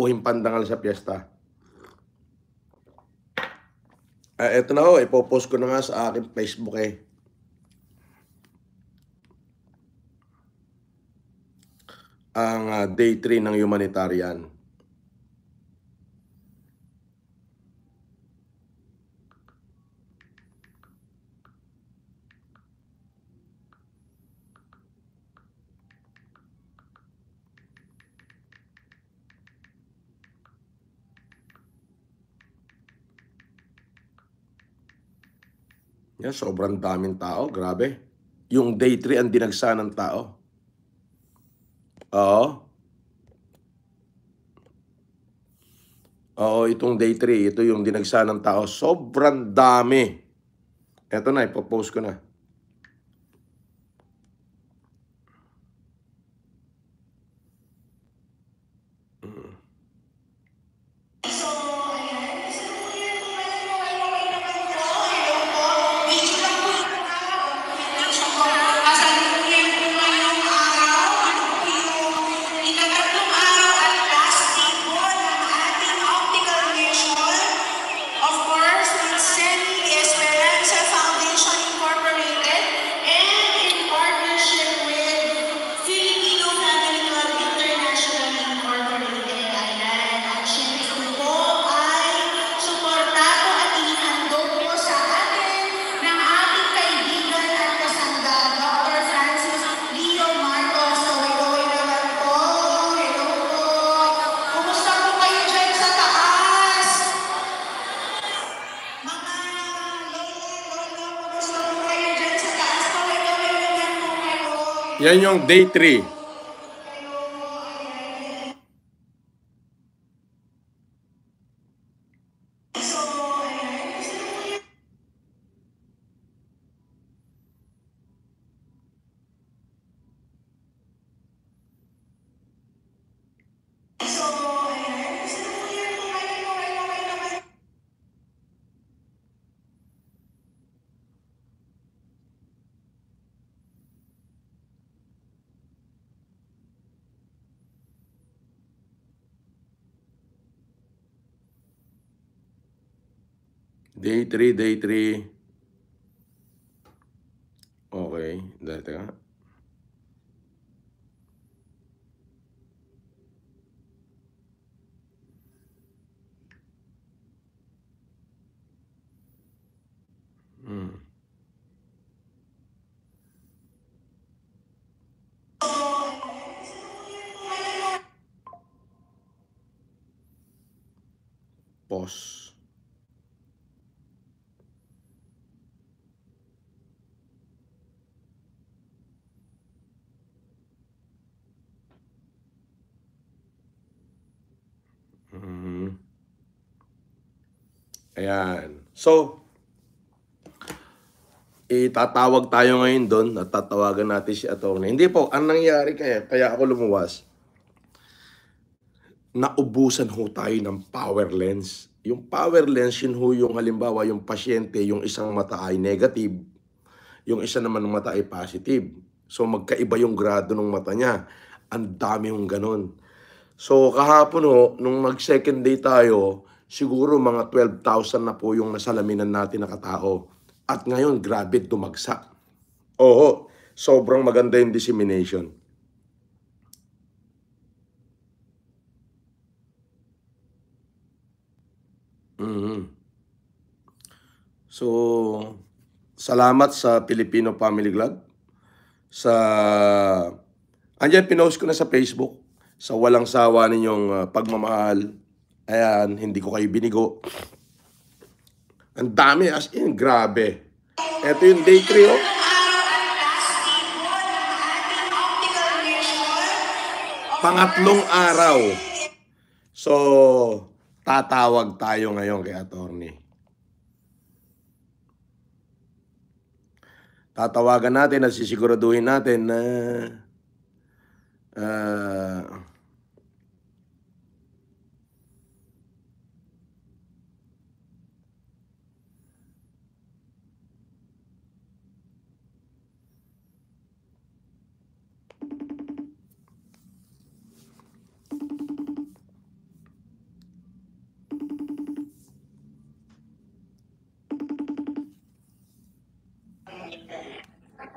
o himpandangal sa piyesta. Ito na ho, ipopost ko na nga sa aking Facebook eh. Ang day 3 ng humanitarian. Yan, sobrang daming tao, grabe. Yung day 3 ang dinagsa ng tao. Oo. Oo, itong day 3, ito yung dinagsa ng tao. Sobrang dami. Ito na, ipopost ko na. Yan yung day 3. Day 3, day 3. Okay, dahil teka. Pause. Ayan. So, itatawag tayo ngayon doon at tatawagan natin si attorney. Hindi po, ang nangyari kaya ako lumuwas, naubusan ho tayo ng power lens. Yung power lens, yun ho yung halimbawa, yung pasyente, yung isang mata ay negative, yung isa naman ng mata ay positive. So, magkaiba yung grado ng mata niya. Ang dami hong ganun. So, kahapon ho, nung mag-second day tayo, siguro mga 12,000 na po yung nasalaminan natin na katao. At ngayon, grabe, dumagsak. Oo, sobrang maganda yung dissemination. So, salamat sa Filipino Family Club. Andiyan, pinost ko na sa Facebook. Sa walang sawa ninyong pagmamahal. Ayan, hindi ko kayo binigo. Ang dami, as in, grabe. Ito yung day 3, oh. Pangatlong araw. So, tatawag tayo ngayon kay attorney. Tatawagan natin at sisiguraduhin natin na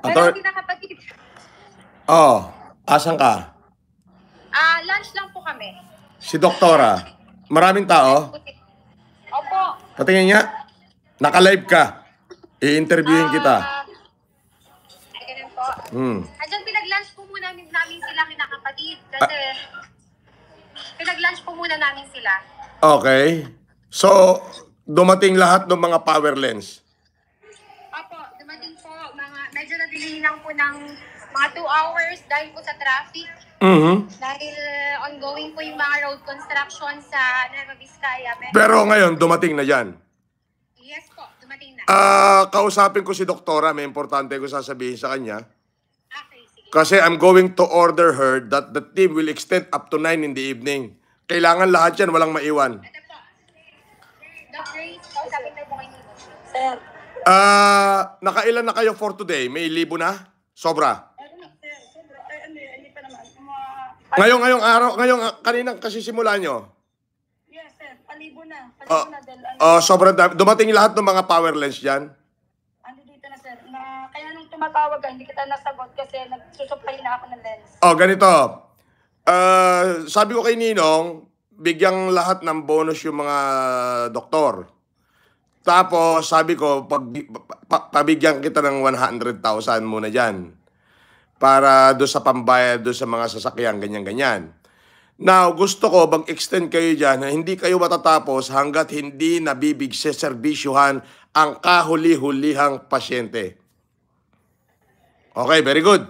Pero Ator kinakapatid, oh, asan ka? lunch lang po kami. Si Doktora. Maraming tao? Opo. Patingin nga. Naka-live ka. I-interviewin kita. Ay, ganun po. Andyan pinag-lunch po muna namin sila kinakapatid. Kasi pinag-lunch po muna namin sila. Okay. So, dumating lahat ng mga power lens. Opo, dumating po. Medyo na-delay lang po ng mga 2 hours dahil po sa traffic. Dahil ongoing po yung mga road construction sa Nueva Vizcaya. Pero ngayon, dumating na yan. Yes po, dumating na. Kausapin ko si Doktora. May importante ko sasabihin sa kanya. Okay, sige. Kasi I'm going to order her that the team will extend up to 9 in the evening. Kailangan lahat yan, walang maiwan. Ito po. Doc Grace, kausapin tayo po kayo nito. Sir. Nakailan na kayo for today? May 1,000 na? Sobra? Ngayong araw, kanina kasi simula nyo. Yes, sir. Palibo na. Sobrang dami. Dumating lahat ng mga power lens dyan? Ando dito na, sir. Kaya nung tumatawag ka, hindi kita nasagot kasi nagsusupply na ako ng lens. Ganito. Sabi ko kay Ninong, bigyang lahat ng bonus yung mga doktor. Tapos, sabi ko, pabigyan kita ng 100,000 muna dyan. Para doon sa pambayad, doon sa mga sasakyan, ganyan-ganyan. Now, gusto ko, mag-extend kayo dyan na hindi kayo matatapos hanggat hindi nabibigseserbisyuhan ang kahuli-hulihang pasyente. Okay, very good.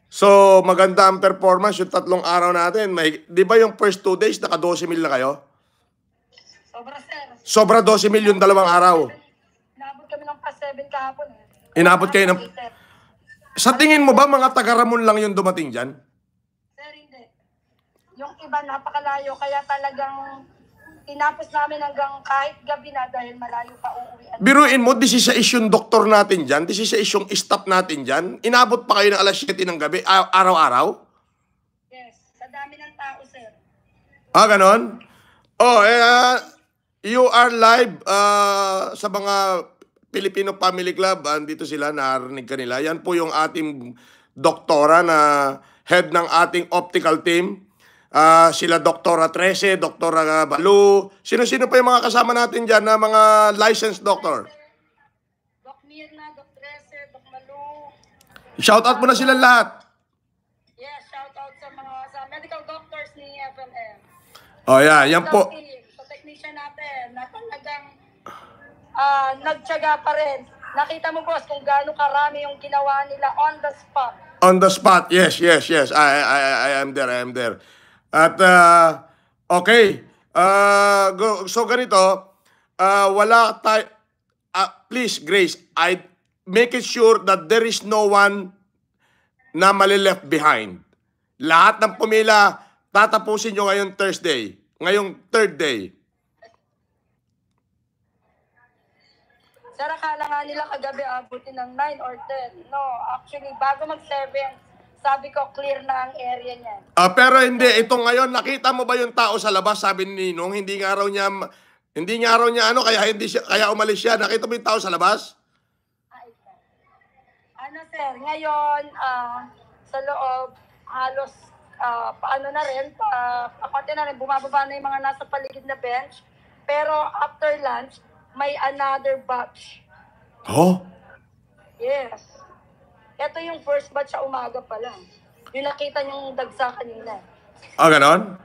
So, maganda ang performance yung 3 araw natin. Di ba yung first 2 days, naka 12,000 na kayo? Sobra, sir. Sobra 12,000 yung 2 araw. Inabot kami ng pa 7 kahapon. Inabot kayo ng... Sa tingin mo ba mga taga-Ramon lang yung dumating dyan? Sir, hindi. Yung iba napakalayo, kaya talagang tinapos namin hanggang kahit gabi na dahil malayo pa uuwian. Biruin mo, 16 yung doktor natin dyan, 16 yung staff natin dyan, inabot pa kayo ng alas 7 ng gabi, araw-araw? Yes, sa dami ng tao, sir. Ganon? You are live sa mga Filipino Family Club, andito sila, narinig kanila. Yan po yung ating doktora na head ng ating optical team. Sila Doktora Trece, Doktora Balu. Sino-sino pa yung mga kasama natin dyan na mga licensed doctor? Doc Mirna, Doc Trece, Doc Balu. Shout out mo na silang lahat. Yes, shout out sa medical doctors ni FMM. Yan po. Sa technician natin, na talagang nagtyaga pa rin. Nakita mo, boss, kung gaano karami yung ginawa nila on the spot. On the spot, yes. I am there. At, okay. So, ganito, wala tayo, please, Grace, I make it sure that there is no one na mali-left behind. Lahat ng pumila, tatapusin nyo ngayong Thursday. Ngayong 3rd day. Sir, akala nga nila kagabi abutin ng 9 or 10. No, actually, bago mag-7, sabi ko clear na ang area niyan. Pero hindi, ito ngayon, nakita mo ba yung tao sa labas? Sabi ni Ninong, hindi nga raw niya kaya umalis siya. Nakita mo yung tao sa labas? Sir, ngayon, sa loob, halos, paano na rin, pakonti na rin, bumababa na yung mga nasa paligid na bench. Pero after lunch, may another batch. Oh? Yes. Ito yung first batch sa umaga pa lang. Yung nakita niyong dagsa kanina. Ganon?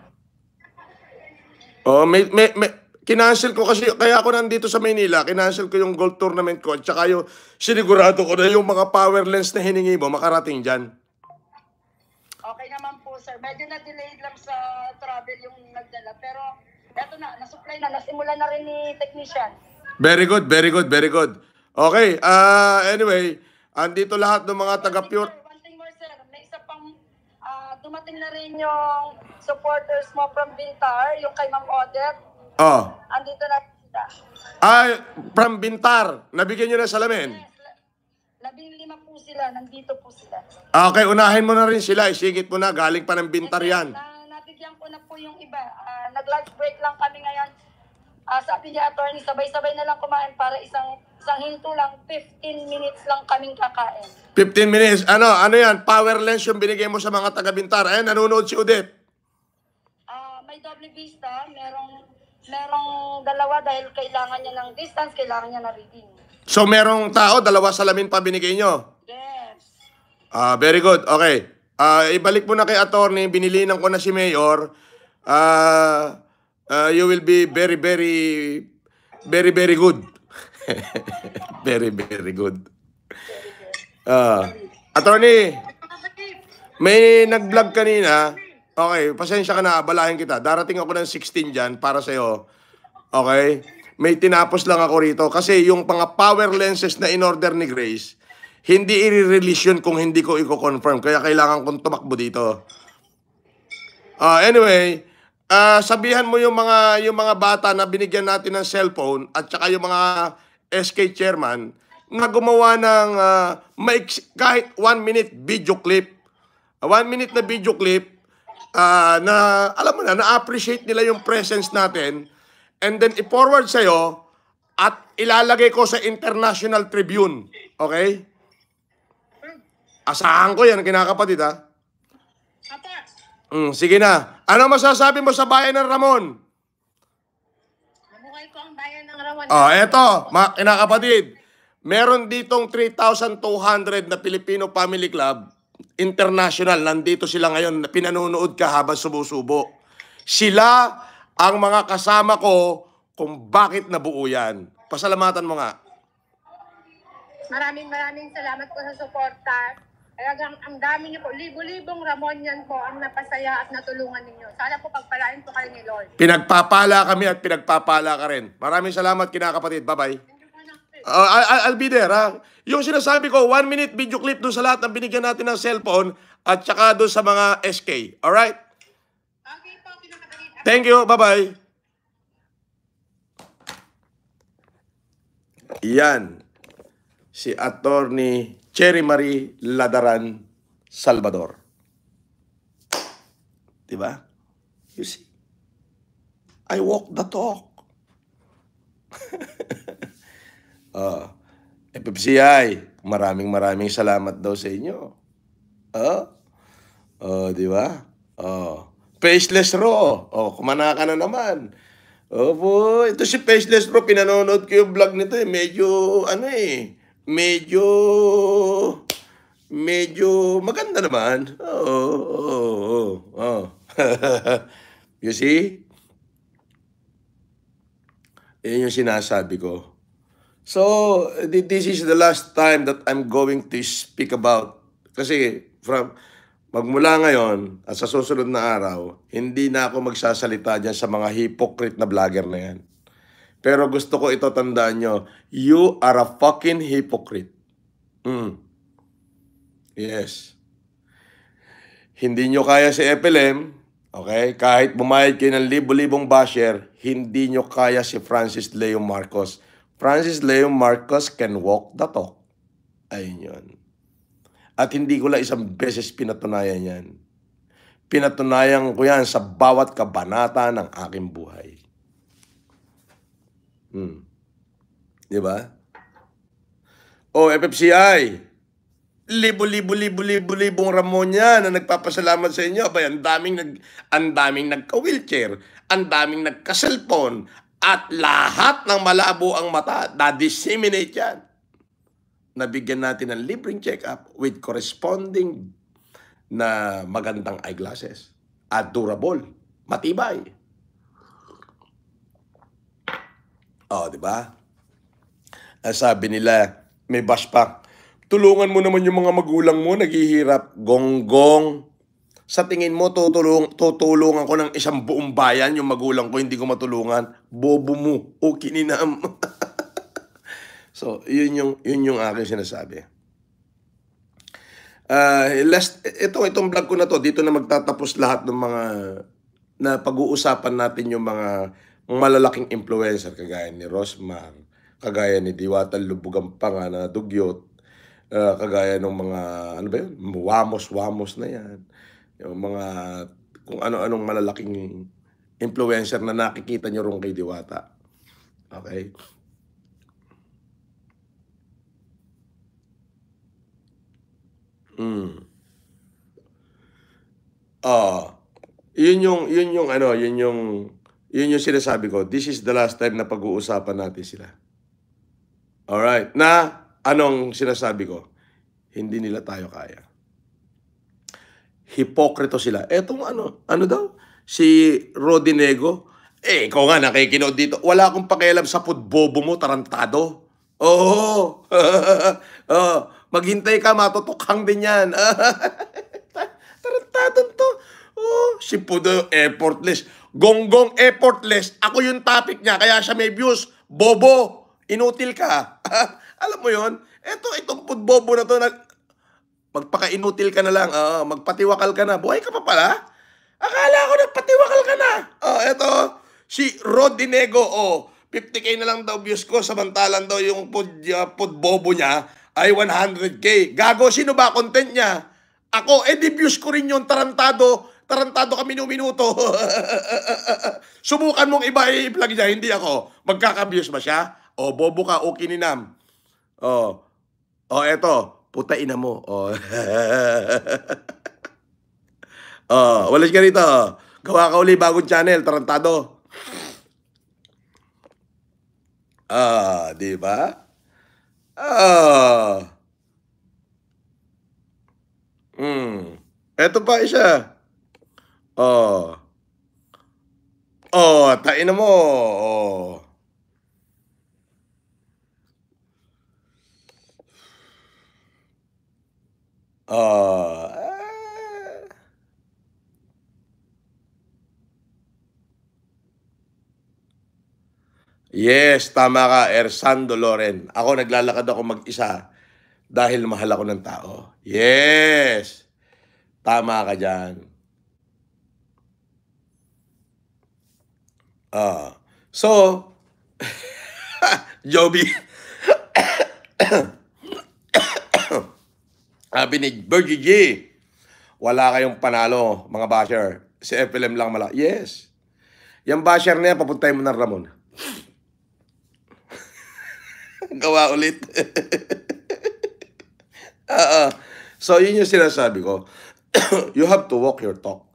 Kinancel ko kasi, kaya ako nandito sa Maynila, kinancel ko yung gold tournament ko, at saka yung sinigurado ko na yung mga power lens na hiningi mo, makarating dyan. Okay naman po, sir. Medyo na-delayed lang sa travel yung nagdala. Pero, eto na, nasupply na, nasimula na rin ni technician. Very good. Okay, anyway, andito lahat ng mga taga-pure. One thing more, sir. May isa pang dumating na rin yung supporters mo from Bintar, yung kay Ma'am Odette. Andito na sila. From Bintar, nabigyan nyo na salamin? Yes, 15 po sila, nandito po sila. Okay, unahin mo na rin sila, isigit mo na, galing pa ng Bintar yan. Nabigyan ko na po yung iba. Nag-lunch break lang kami ngayon. Sabi ni attorney, sabay-sabay na lang kumain para isang Isang hinto lang, 15 minutes lang kaming kakain. 15 minutes. Ano yan? Power lens yung binigay mo sa mga taga-Bintar. Ayan, nanonood si Odette. May double vista, merong dalawa dahil kailangan niya ng distance, kailangan niya na reading. So, merong tao, 2 salamin pa binigay nyo? Yes. Very good. Okay. Ibalik mo na kay attorney. Binilinan ko na si Mayor. You will be very, very, very, very good. Very, very good. Attorney, may nag-vlog kanina. Okay, pasensya ka na, abalahin kita. Darating ako ng 16 dyan para sa'yo. Okay? May tinapos lang ako rito. Kasi yung mga power lenses na in-order ni Grace, hindi i-release yun kung hindi ko i-confirm. Kaya kailangan kong tumakbo dito. Anyway, sabihan mo yung mga bata na binigyan natin ng cellphone at saka yung mga SK chairman na gumawa ng kahit 1 minute video clip. 1 minute na video clip na alam mo na-appreciate nila yung presence natin and then i-forward sa'yo at ilalagay ko sa International Tribune. Okay? Asahan ko yan, kinakapatid ha. Sige na. Ano masasabi mo sa bayan ng Ramon? Nabuhay ko ang bayan ng Ramon. Eto, kinakapatid. Meron ditong 3,200 na Filipino Family Club International. Nandito sila ngayon. Pinanunood ka habang sumusubo. Sila ang mga kasama ko kung bakit nabuo yan. Pasalamatan mo nga. Maraming salamat po sa suporta. Talagang ang dami niyo po, libo-libong Ramonian po ang napasaya at natulungan ninyo. Sana po pagpalain po kayo ni Lord. Pinagpapala kami at pinagpapala ka rin. Maraming salamat, kinakapatid. Bye-bye. I'll be there, ha? Yung sinasabi ko, 1 minute video clip doon sa lahat ng binigyan natin ng cellphone at saka doon sa mga SK. Alright? Okay po, pinakatalit. Thank you. Bye-bye. Yan. Si Attorney Cherry Marie Ladaran Salvador. Diba? You see? I walk the talk. FFCI, maraming salamat daw sa inyo. Di ba? Faceless Raw. Kumana ka na naman. Ito si Faceless Raw, pinanonood ko yung vlog nito eh. Medyo maganda naman. You see? Yan yung sinasabi ko. So, this is the last time that I'm going to speak about. Kasi, magmula ngayon at sa susunod na araw, hindi na ako magsasalita dyan sa mga hypocrite na vlogger na yan. Pero gusto ko ito tandaan nyo, you are a fucking hypocrite. Yes. Hindi nyo kaya si FLM, okay? Kahit bumayad kayo ng libo-libong basher, hindi nyo kaya si Francis Leo Marcos. Francis Leo Marcos can walk the talk. Ayun yun. At hindi ko lang isang beses pinatunayan yan. Pinatunayan ko yan sa bawat kabanata ng aking buhay. Diba? FFCI, libo-libong Ramon yan na nagpapasalamat sa inyo. Abay, ang daming nagka-wheelchair, ang daming nagka-cellphone, at lahat ng malabo ang mata, na-disseminate yan. Nabigyan natin ng libreng check-up with corresponding na magandang eyeglasses at durable, matibay. Di ba? Sabi nila, may bash pa. Tulungan mo naman yung mga magulang mo, naghihirap. Gonggong. Sa tingin mo, tutulungan ko ng isang buong bayan yung magulang ko, hindi ko matulungan. Bobo mo. O kininam. So, yun yung aking sinasabi. Itong vlog ko na to, dito na magtatapos lahat ng mga na pag-uusapan natin yung mga malalaking influencer kagaya ni Rosmar, kagaya ni Diwata Lubugang Panga na Dugyot, kagaya ng mga wamos na yan, yung mga kung ano-anong malalaking influencer na nakikita nyo ron kay Diwata. Okay? Mm. Ah, yun yung sinasabi ko. This is the last time na pag-uusapan natin sila. Alright, na anong sinasabi ko? Hindi nila tayo kaya. Hipokrito sila. Etong ano daw? Si Rodinego. Ikaw nga nakikinood dito. Wala akong pakialam sa pudbobo mo, tarantado. Oo. Oh, maghintay ka, matutukhang din yan. Tarantado to. Oh, si Pudo effortless. Gonggong effortless. Ako yung topic niya, kaya siya may views. Bobo. Inutil ka. Alam mo yon? Itong pudbobo na to, magpaka-inutil ka na lang. Magpatiwakal ka na. Buhay ka pa pala? Akala ko nagpatiwakal ka na. Eto, si Rodinego, 50K na lang daw views ko, samantalang daw yung pudbobo niya ay 100K. Gago, sino ba content niya? Ako, di views ko rin yung tarantado. Tarantado kami ng minuto. Subukan mong iba i-vlog niya, hindi ako. Magkaka-views ba siya? Bobo ka, okay ni Nam. Eto, puta ina mo. Walis ka rito. Gawa ka uli bagong channel, tarantado. Di ba? Eto pa isa. Tain mo. Yes, tama ka, Ersando Loren. Ako naglalakad ako mag-isa dahil mahal ako ng tao. Yes. Tama ka dyan. So, Joby, sabi ni Virgie G, wala kayong panalo, mga basher. Si FLM lang mala. Yes. Yung basher na yan, papuntay mo ng Ramon. Gawa ulit. So, yun yung sinasabi ko. You have to walk your talk.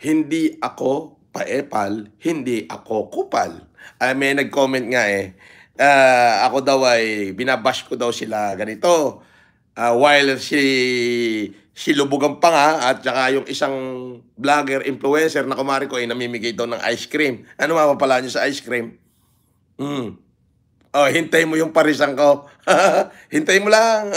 Hindi ako paepal, hindi ako kupal. May nag-comment nga ako daw ay binabash ko daw sila ganito. While si Lubugan pa nga at saka yung isang vlogger, influencer na kumari ko ay namimigay daw ng ice cream. Ano mapapala nyo sa ice cream? Hintay mo yung parisan ko. Hintay mo lang.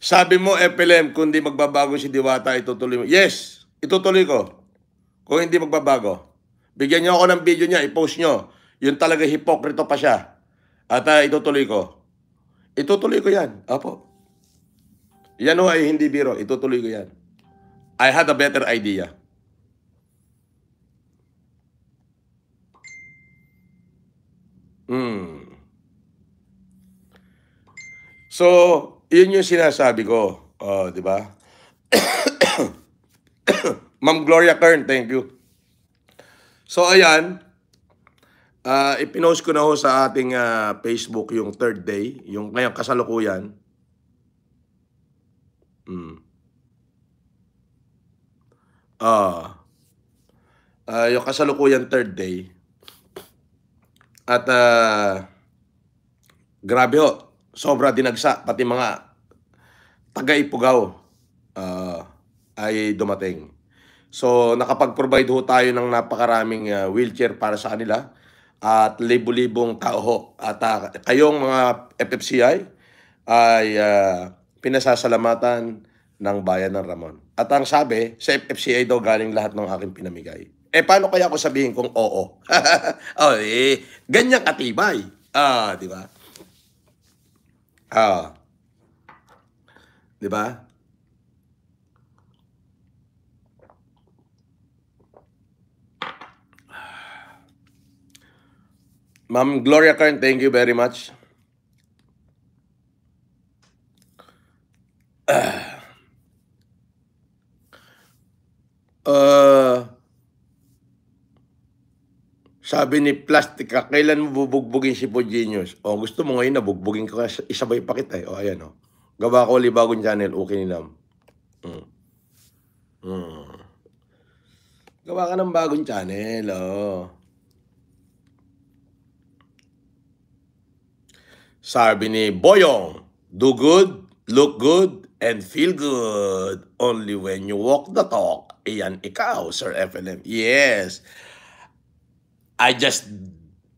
Sabi mo, FLM, kung di magbabago si Diwata, itutuloy mo. Yes, itutuloy ko. Kung hindi magbabago. Bigyan niyo ako ng video niya, i-post niyo. Yun talaga hipokrito pa siya. At itutuloy ko. Itutuloy ko yan. Apo. Yan ho ay hindi biro. Itutuloy ko yan. I had a better idea. So, yun yung sinasabi ko. Di ba? Ma'am Gloria Kern, thank you. So, ayan. Ipinost ko na ho sa ating Facebook yung third day. Yung ngayong kasalukuyan. Yung kasalukuyan third day. At grabe ho. Sobra dinagsa, pati mga taga-Ipugaw ay dumating. So, nakapag-provide ho tayo ng napakaraming wheelchair para sa kanila at libo-libong tao ho. At kayong mga FFCI ay pinasasalamatan ng bayan ng Ramon. At ang sabi, sa FFCI daw galing lahat ng aking pinamigay. Paano kaya ako sabihin kung oo? Ganyan katibay. Di ba? Di ba? Ma'am Gloria Kern, thank you very much. Sabi ni Plastica, kailan mo bubugbugin si Pogenius? O, gusto mo ngayon na bugbugin ko, isabay pa kita eh. O, ayan o. Gawa ko ulit bagong channel, okay nilam. Gawa ka ng bagong channel, o. Sabi ni Boyong, do good, look good, and feel good. Only when you walk the talk. Iyan ikaw, Sir FLM. Yes. I just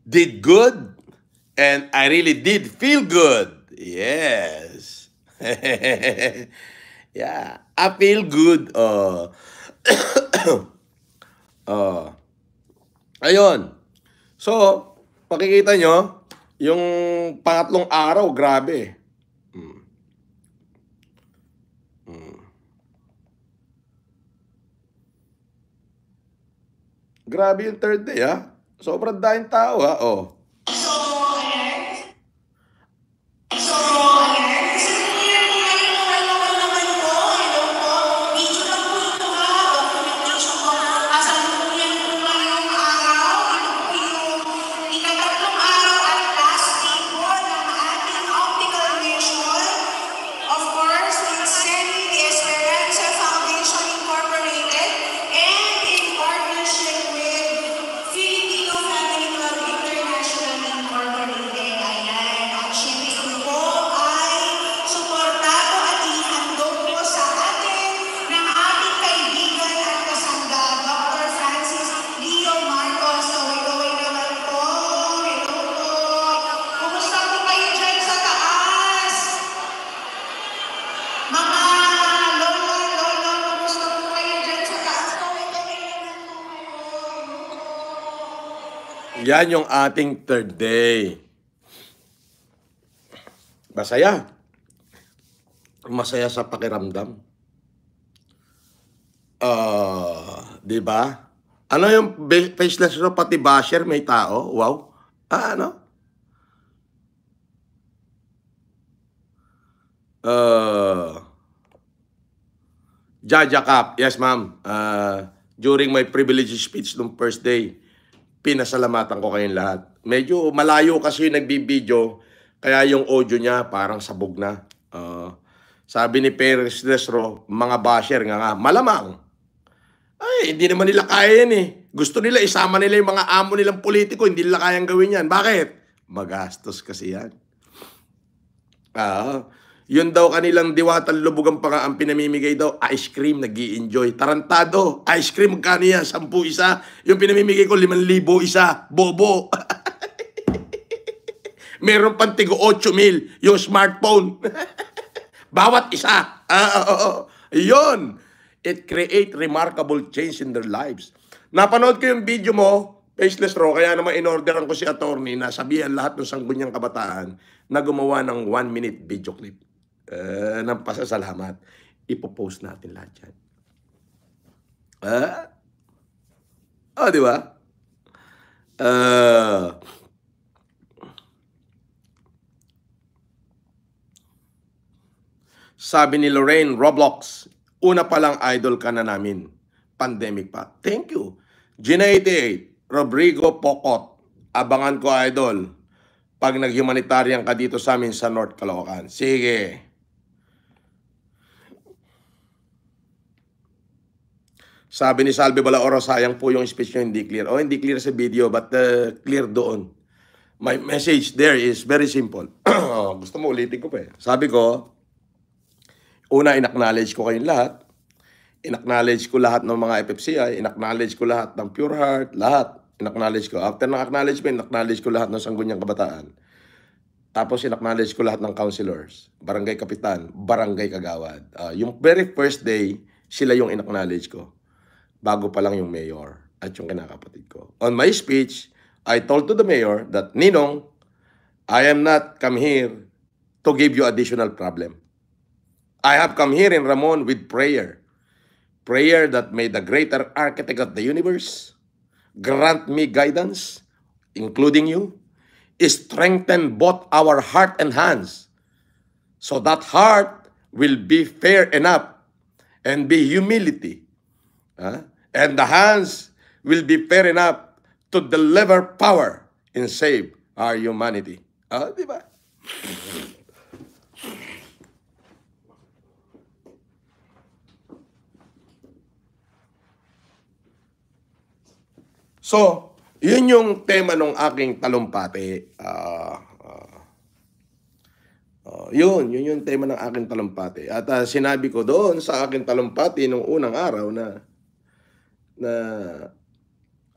did good and I really did feel good. Yes. Yeah, I feel good. Ayun. So, makikita nyo, yung pangatlong araw, grabe. Grabe yung third day, ha? Sobrang daming tao, ha? Oh. Yan yung ating third day. Masaya. Masaya sa pakiramdam. Di ba? Ano yung faceless ro, pati basher may tao? Wow. Ano? Jaja Cap. Yes, ma'am. During my privilege speech nung first day, pinasalamatan ko kayong lahat. Medyo malayo kasi yung nagbibideo, kaya yung audio niya parang sabog na. Sabi ni Perez Lesro, mga basher nga, malamang. Ay, hindi naman nila kaya yan eh. Gusto nila, isama nila yung mga amo nilang politiko, hindi nila kayang gawin yan. Bakit? Magastos kasi yan. Yun daw kanilang diwatang lubugan pa nga ang pinamimigay daw, ice cream, nag-i-enjoy. Tarantado, ice cream, magkano yan? 10 isa. Yung pinamimigay ko, 5,000 isa. Bobo. Meron pang tigo 8,000 yung smartphone. Bawat isa. Yun. It create remarkable change in their lives. Napanood ko yung video mo, Faceless Ro, kaya naman in-orderan ko si attorney na sabihan lahat ng sanggunyang kabataan na gumawa ng 1-minute video clip. Ng pasasalamat. Ipopost natin lahat yan. Di ba? Sabi ni Lorraine Roblox, una pa lang idol ka na namin. Pandemic pa. Thank you. Gina88, Rodrigo Pocot, abangan ko idol. Pag nag-humanitarian ka dito sa amin sa North Caloocan. Sige. Sabi ni Salve Balaoro, sayang po yung speech nyo, hindi clear. Hindi clear sa video, but clear doon. My message there is very simple. Gusto mo ulitin ko pa eh. Sabi ko, una, in-acknowledge ko kayong lahat. In-acknowledge ko lahat ng mga FFCI. In-acknowledge ko lahat ng Pure Heart. Lahat. In-acknowledge ko. After ng acknowledgement, in-acknowledge ko lahat ng sanggunyang kabataan. Tapos in-acknowledge ko lahat ng councilors, barangay kapitan, barangay kagawad. Yung very first day, sila yung in-acknowledge ko. Bago pa lang yung mayor at yung kinakapatid ko. On my speech, I told to the mayor that, Ninong, I am not come here to give you additional problem. I have come here in Ramon with prayer. Prayer that may the greater architect of the universe grant me guidance, including you, strengthen both our heart and hands, so that heart will be fair enough and be humility. And the hands will be fair enough to deliver power and save our humanity. Di ba? So, yun yung tema ng aking talumpati. Yun yung tema ng aking talumpati. At sinabi ko doon sa aking talumpati nung unang araw na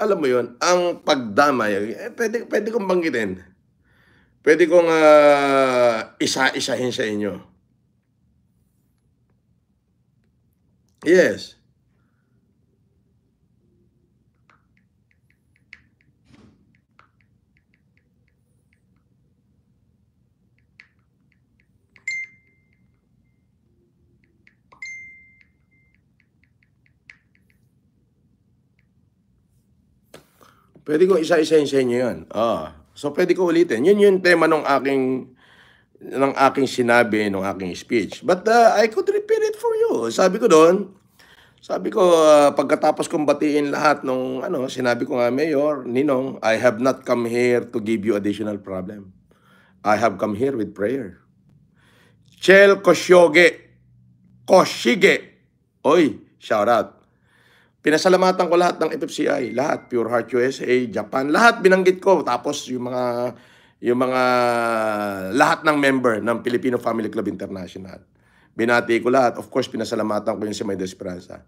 alam mo yun, ang pagdamay, pwede kong banggitin. Pwede kong isa-isahin sa inyo. Yes. Pwede kong isa-isahin sa inyo yan. So, pwede ko ulitin. Yun yung tema ng aking sinabi, ng aking speech. But I could repeat it for you. Sabi ko doon, pagkatapos kong batiin lahat nung, sinabi ko nga, Mayor, Ninong, I have not come here to give you additional problem. I have come here with prayer. Chel Koshige. Oy, shout out. Pinasalamatan ko lahat ng FFCI, lahat, Pure Heart USA, Japan, lahat binanggit ko. Tapos yung mga lahat ng member ng Filipino Family Club International. Binati ko lahat. Of course, pinasalamatan ko yung si Mayda Esperanza.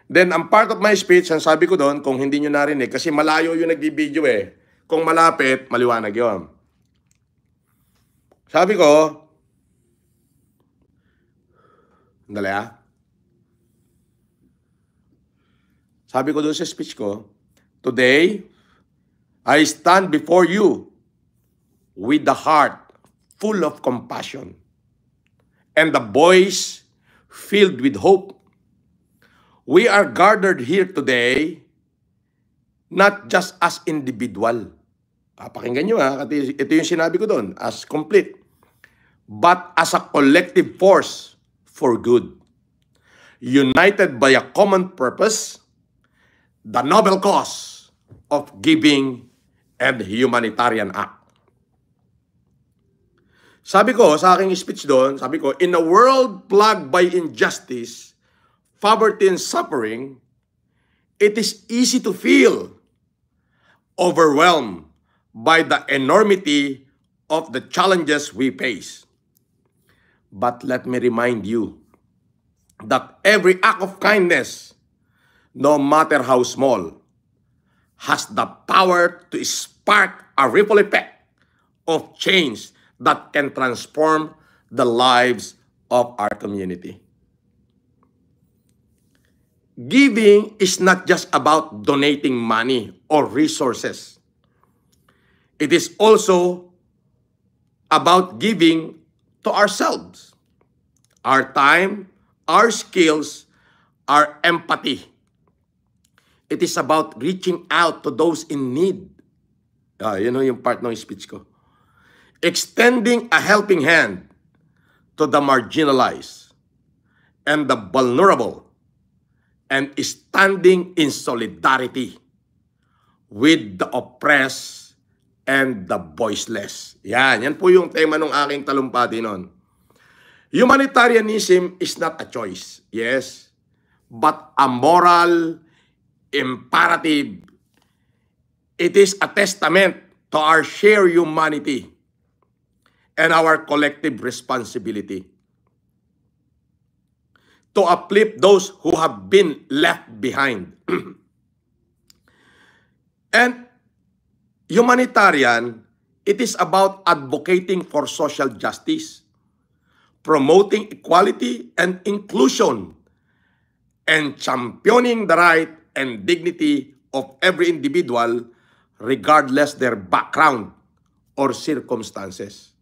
Then, ang part of my speech, ang sabi ko doon, kung hindi nyo narinig, kasi malayo yung nag-video eh. Kung malapit, maliwanag yun. Sabi ko, andali Sabi ko doon sa speech ko, today, I stand before you with the heart full of compassion and the voice filled with hope. We are gathered here today not just as individual. Pakinggan nyo ito yung sinabi ko doon, as complete. But as a collective force for good. United by a common purpose, the noble cause of giving and humanitarian act. Sabi ko sa aking speech doon, sabi ko, in a world plagued by injustice, poverty and suffering, it is easy to feel overwhelmed by the enormity of the challenges we face. But let me remind you that every act of kindness, no matter how small, has the power to spark a ripple effect of change that can transform the lives of our community. Giving is not just about donating money or resources. It is also about giving to ourselves, our time, our skills, our empathy. It is about reaching out to those in need. Yun yung part ng speech ko. Extending a helping hand to the marginalized and the vulnerable, and standing in solidarity with the oppressed and the voiceless. Yan po yung tema ng aking talumpati noon. Humanitarianism is not a choice, yes, but a moral imperative. It is a testament to our shared humanity and our collective responsibility to uplift those who have been left behind. And humanitarian, it is about advocating for social justice, promoting equality and inclusion, and championing the right and dignity of every individual regardless their background or circumstances.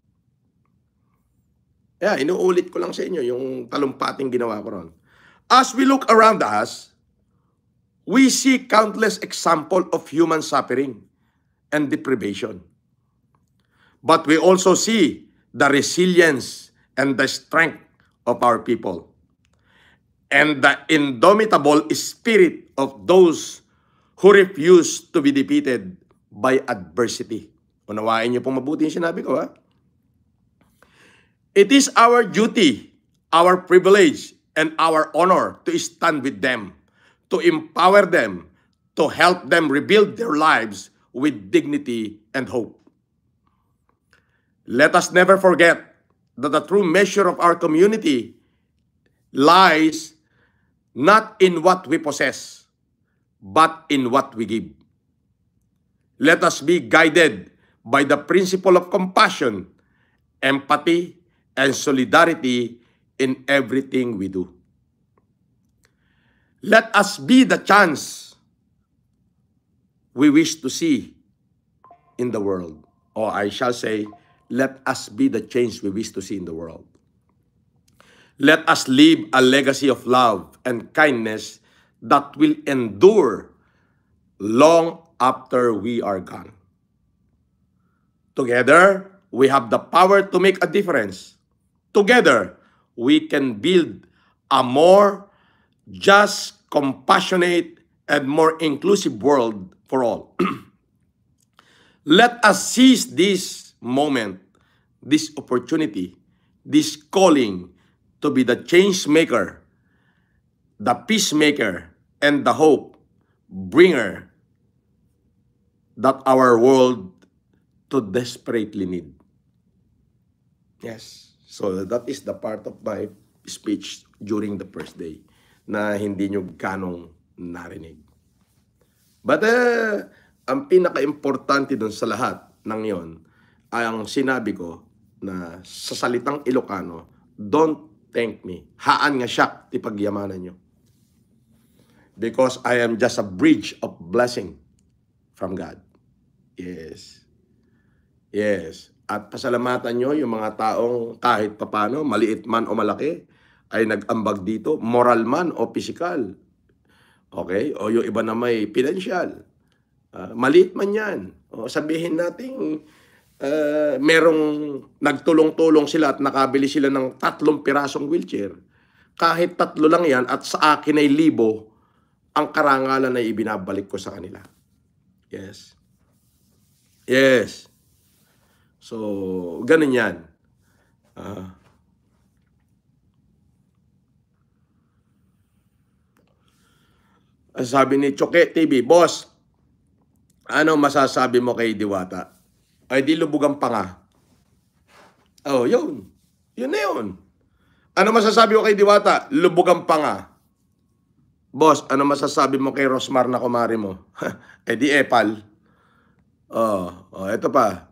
Yeah, inuulit ko lang sa inyo yung talumpating ginawa ko ron. As we look around us, we see countless example of human suffering and deprivation. But we also see the resilience and the strength of our people and the indomitable spirit of those who refuse to be defeated by adversity. Unawain niyo pong mabuti yung sinabi ko, ha? It is our duty, our privilege, and our honor to stand with them, to empower them, to help them rebuild their lives with dignity and hope. Let us never forget that the true measure of our community lies not in what we possess, but in what we give. Let us be guided by the principle of compassion, empathy, and solidarity in everything we do. Let us be the chance we wish to see in the world. Or I shall say, let us be the change we wish to see in the world. Let us leave a legacy of love and kindness that will endure long after we are gone. Together, we have the power to make a difference. Together, we can build a more just, compassionate, and more inclusive world for all. Let us seize this moment, this opportunity, this calling to be the change maker, the peacemaker, and the hope bringer that our world to desperately need. Yes. So that is the part of my speech during the first day na hindi nyo ganong narinig. But ang pinaka-importante dun sa lahat ng yon ay ang sinabi ko na sa salitang Ilocano, don't thank me. Haan nga siya ti pagyamanan nyo. Because I am just a bridge of blessing from God. Yes. Yes. At pasalamatan nyo yung mga taong kahit papano, maliit man o malaki, ay nag-ambag dito, moral man o physical. Okay? O yung iba na may financial. Maliit man yan. O sabihin natin, merong nagtulong-tulong sila at nakabili sila ng 3 pirasong wheelchair. Kahit 3 lang yan at sa akin ay 1,000, ang karangalan ay ibinabalik ko sa kanila. Yes. Yes. So, ganun yan. Sabi ni Choke TV, Boss, ano masasabi mo kay Diwata? Ay di lubugan pa nga. Oh, yun. Yun na yun. Ano masasabi mo kay Diwata? Lubugan pa nga. Boss, ano masasabi mo kay Rosmar na kumari mo? Eh di epal. Ito pa.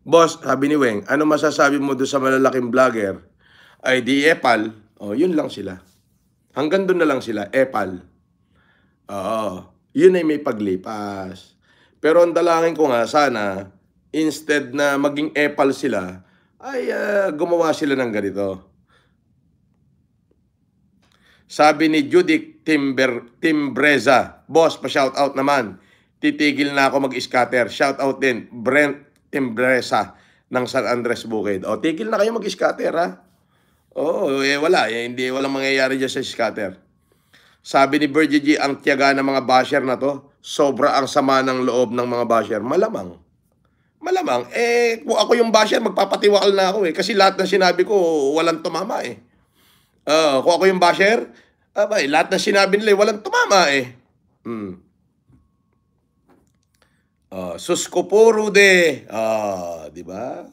Boss, sabi ni Weng, ano masasabi mo doon sa malalaking vlogger? Ay di epal. Yun lang sila. Hanggang doon na lang sila, epal. Yun ay may paglipas. Pero ang dalangin ko nga, sana, instead na maging epal sila, ay gumawa sila ng ganito. Sabi ni Judith Timbreza, Boss, pa-shoutout naman. Titigil na ako mag-scatter. Shoutout din, Brent Timbreza ng San Andres Bukid. Tigil na kayo mag-scatter, ha? Wala. Walang mangyayari dyan sa scatter. Sabi ni Virgie G, ang tiyaga ng mga basher na to, sobra ang sama ng loob ng mga basher. Malamang. Kung ako yung basher, magpapatiwakal na ako Kasi lahat ng sinabi ko, walang tumama kung ako yung basher, lahat ng sinabi nila, walang tumama Susko po, Rude. Di ba?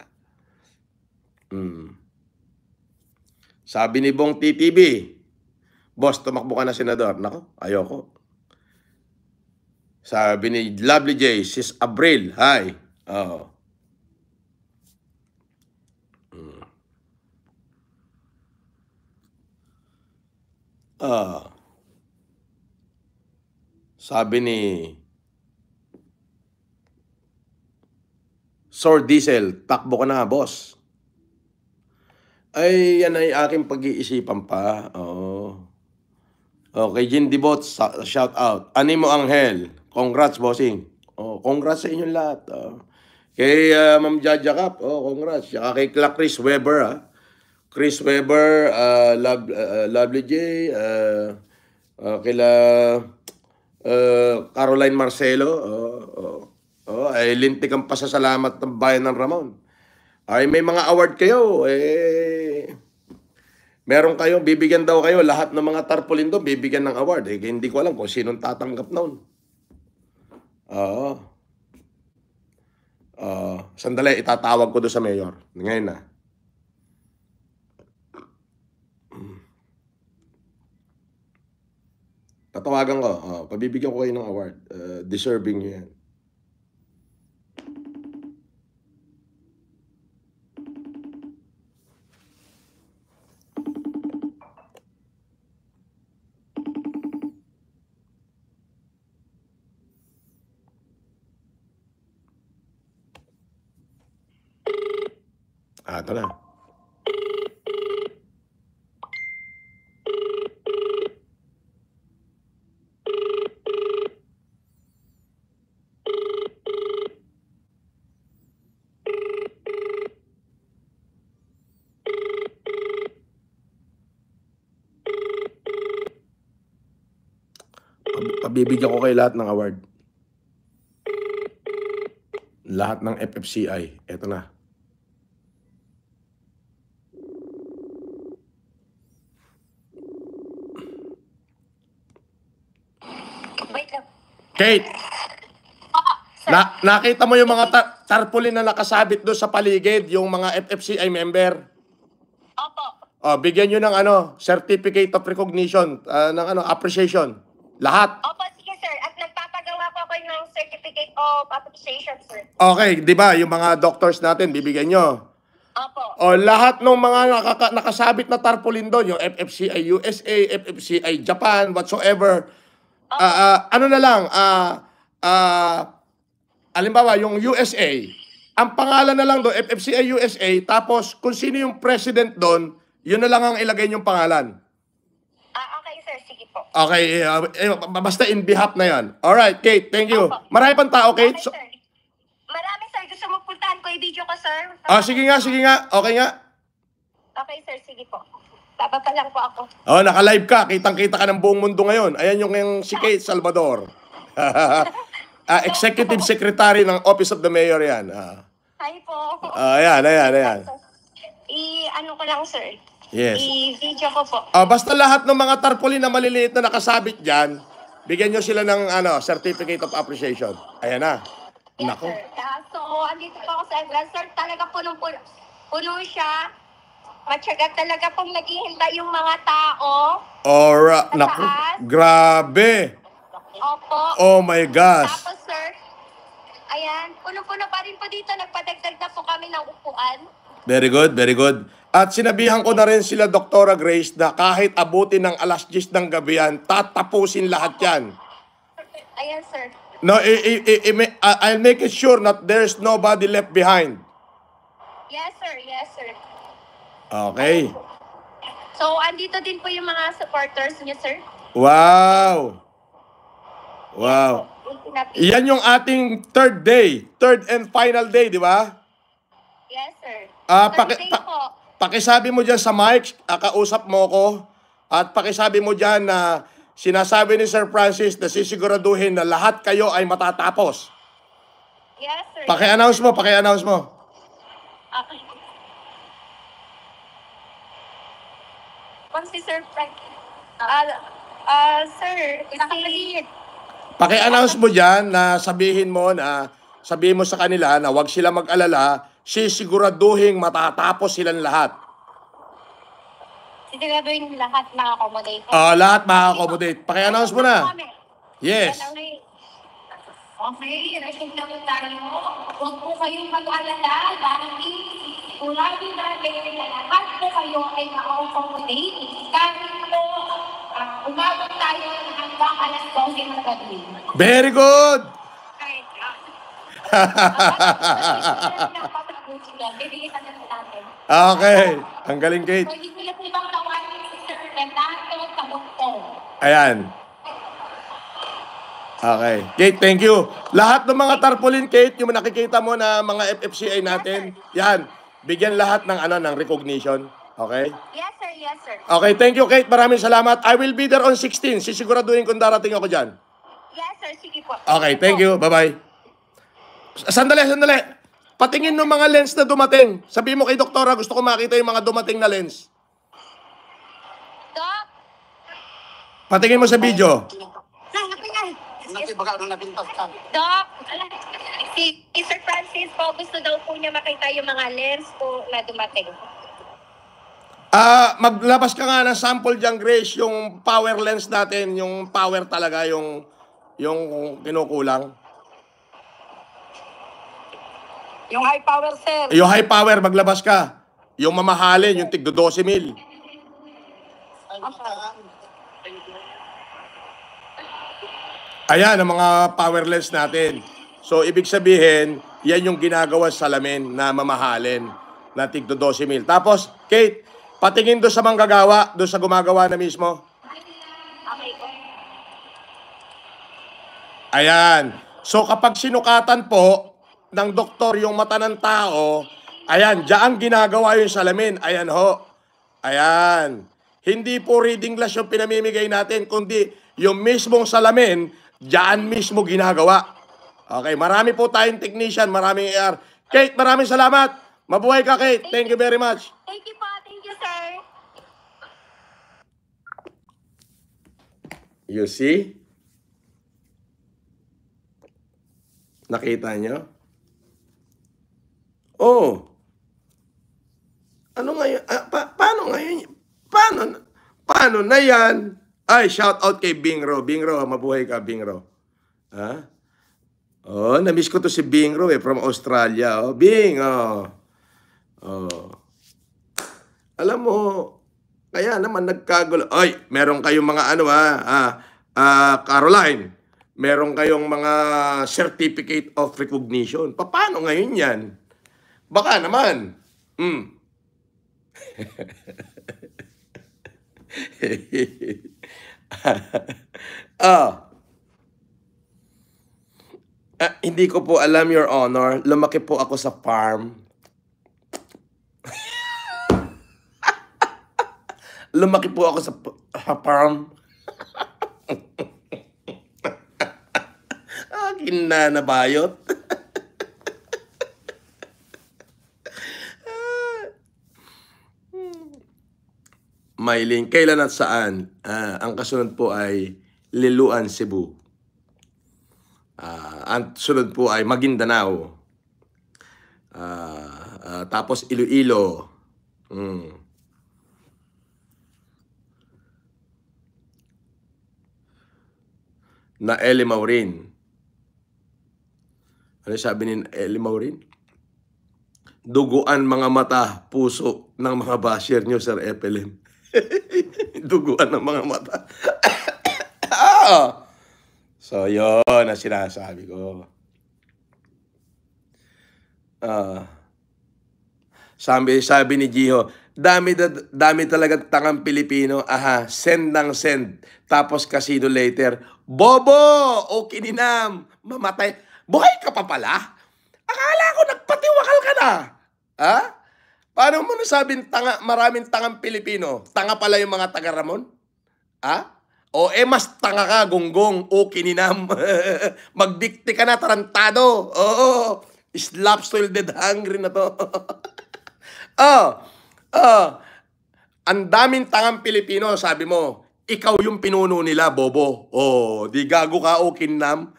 Sabi ni Bong TTV, Boss, tumakbo ka na senador. Nako, ayoko. Sabi ni Lovely J, Sis Abril, hi. Sabi ni Sir Diesel, takbo ka na, boss. Ay, yan ay aking pag-iisipan pa. Oo. Okay, Jin Dibot, shout out. Animo Angel, congrats, bossing. Oh, congrats sa inyong lahat. Kay Ma'am Jaja Cap, congrats. Saka kay Chris Weber, Chris Weber, Lovely J, kila Caroline Marcelo, ay lintik ang pasasalamat ng bayan ng Ramon. Ay may mga award kayo, meron kayo, bibigyan daw kayo, lahat ng mga tarpaulin doon, bibigyan ng award. Hindi ko alam kung sinong tatanggap noon. Sandali, itatawag ko doon sa mayor. Ngayon na. Tatawagan ko, pabibigyan ko kayo ng award. Deserving nyo yan. Ito na. Pabibigyan ko kayo lahat ng award. Lahat ng FFCI. Ito na. Wait lang. Kate, nakita mo yung mga tarpaulin na nakasabit doon sa paligid, yung mga FFCI member? Opo. Bigyan nyo ng certificate of recognition, ng appreciation. Lahat. Opo, sige sir. At nagpapagawa ko ako ng certificate of appreciation, sir. Okay, di ba? Yung mga doctors natin, bibigyan nyo. Opo. Lahat ng mga nakasabit na tarpaulin doon, yung FFCI USA, FFCI Japan, whatsoever. Ano na lang, alimbawa, yung USA, ang pangalan na lang doon, FFCI USA, tapos kung sino yung president doon, yun na lang ang ilagay yung pangalan. Okay, sir. Sige po. Okay, basta in behalf na yan. Alright, Kate, thank you. Marami pang tao, Kate. Okay, sir. Marami, sir. Gusto mo puntahan ko i-video ko, sir? Sige nga. Okay nga. Okay, sir. Sige po. Baba pa lang po ako. Naka-live ka. Kitang-kita ka ng buong mundo ngayon. Ayan yung si Kate Salvador. Executive Secretary ng Office of the Mayor yan. Hi po. Ayan. Ano ko lang, sir? Yes. I-video ko po. Basta lahat ng mga tarpaulin na maliliit na nakasabit dyan, bigyan nyo sila ng certificate of appreciation. Ayan na. Yes, Nako. sir. So, andito po ako sa entrance, sir. Talaga puno siya. Matyaga talaga pong naghihintay yung mga tao. Alright. Sa Naku. taas. Grabe. Opo. Oh my gosh. Tapos, sir, ayan, puno-puno pa rin po dito. Nagpadagdag na po kami ng upuan. Very good, very good. At sinabihan ko na rin sila, Dr. Grace, na kahit abutin ng alas 10 ng gabi yan, tatapusin lahat yan. Ayan, sir. No, I'll make it sure that there's nobody left behind. Yes, sir. Yes, sir. Okay. So, andito din po yung mga supporters niyo, sir. Wow. Yung pinapili. Yan yung ating third and final day, di ba? Yes, sir. Sunday po. Pakisabi mo dyan sa mic, kausap mo ko, at pakisabi mo dyan na sinasabi ni Sir Francis na sisiguraduhin na lahat kayo ay matatapos. Yes, sir. Paki-announce mo. Okay. Si Sir Frank. Sir, Paki-announce mo dyan na sabihin mo sa kanila na wag sila mag-alala, sisiguraduhin matatapos silang lahat. Siguraduhin lahat ma-accommodate. Lahat ma-accommodate. Paki-announce mo na. Yes. Okay, record na po tayo. Huwag po kayong mag-alala dahil sigurado natin na lahat po kayo ay ma-accommodate. Kahit po, umabot tayo hanggang alas 12 ng gabi. Very good! Bibigyan na natin. Okay. Ang galing, Kate. So, hindi na ibang kawain sa sir, lahat ng kabukol. Ayan. Okay. Kate, thank you. Lahat ng mga tarpaulin, Kate, yung nakikita mo na mga FFCA natin, yan, bigyan lahat ng ng recognition. Okay? Yes, sir. Yes, sir. Okay, thank you, Kate. Maraming salamat. I will be there on 16. Sisiguraduhin kung darating ako dyan. Yes, sir. Sige po. Okay, thank you. Bye-bye. Sandali. Patingin ng mga lens na dumating. Sabi mo kay doktora, gusto ko makita yung mga dumating na lens. Doc? Patingin mo sa video. Doc, si Sir Francis po, gusto daw po niya makita yung mga lens po na dumating. Maglabas ka nga ng sample dyan, Grace, yung power lens natin, yung power talaga, yung kinukulang. Yung high power, sir. Yung high power, maglabas ka. Yung mamahalin, yung tigdo 12,000. Ayan, ang mga power lens natin. So, ibig sabihin, yan yung ginagawa sa salamin na mamahalin na tigdo 12,000. Tapos, Kate, patingin doon sa manggagawa, doon sa gumagawa na mismo. Okay po. Ayan. So, kapag sinukatan po ng doktor yung mata ng tao, ayan, diyan ginagawa yung salamin. Ayan ho. Ayan. Hindi po reading glass yung pinamimigay natin, kundi yung mismong salamin, diyan mismo ginagawa. Okay, marami po tayong technician, maraming AR. Kate, maraming salamat. Mabuhay ka, Kate. Thank you very much. Thank you po. Thank you, sir. You see? Nakita nyo? Oh. Ano ngayon? Paano ngayon? Paano na yan? Ay, shout out kay Bingro. Bingro, mabuhay ka, Bingro. Ha? Oh, na-miss ko to si Bingro from Australia. Oh, Bing, oh. Oh. Alam mo, kaya naman nagkagulo. Ay, meron kayong mga Caroline, meron kayong mga certificate of recognition. Paano ngayon yan? Baka naman. Hindi ko po alam, Your Honor. Lumaki po ako sa farm. Lumaki po ako sa farm. Kinanabayot. Mailing, kailan at saan? Ang kasunod po ay Liloan, Cebu. Ang sunod po ay Maguindanao. Tapos Iloilo. Na Eli Maurin. Ano sabi ni Eli Maurin? Duguan mga mata, puso ng mga basher nyo, Sir FLM. Duguan ng mga mata. So, yun ang sinasabi ko. Sabi ni Giho, dami talaga tangang Pilipino. Aha, send ng send. Tapos casino later. Bobo! O kininam! Mamatay. Buhay ka pa pala? Akala ko nagpatiwakal ka na. Ha? Paano mo nasabing maraming tangang Pilipino? Tanga pala yung mga taga-Ramon? Ha? O mas tanga ka, gonggong, o kininam. Magdikti ka na, tarantado. Oo. Slap still dead hungry na to. Ang daming tangang Pilipino, sabi mo, ikaw yung pinuno nila, bobo. Di gago ka, o kininam.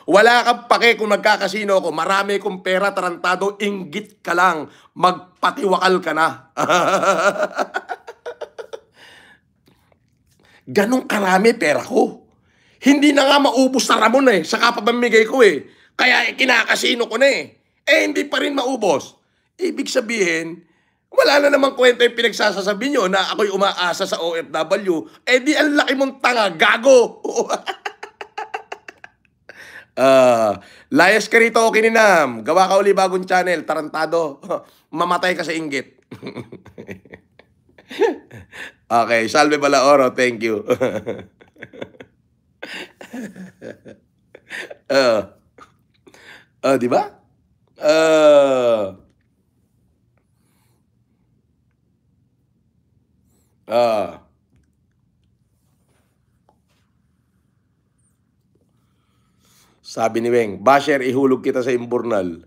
Wala kang pake kung nagkakasino ako. Marami kong pera, tarantado, inggit ka lang. Magpatiwakal ka na. Ganong karami pera ko. Hindi na nga maubos sa Ramon sa kapabamigay ko Kaya kinakasino ko na hindi pa rin maubos. Ibig sabihin, wala na namang kwenta yung pinagsasasabi nyo na ako'y umaasa sa OFW. Di ang laki mong tanga, gago. Layas ka rito, kininam. Gawa ka uli bagong channel, tarantado. Mamatay ka sa inggit. Okay, salve Balaoro, thank you. Di ba? Uh, uh, Sabi ni Weng, Basher, ihulog kita sa imburnal.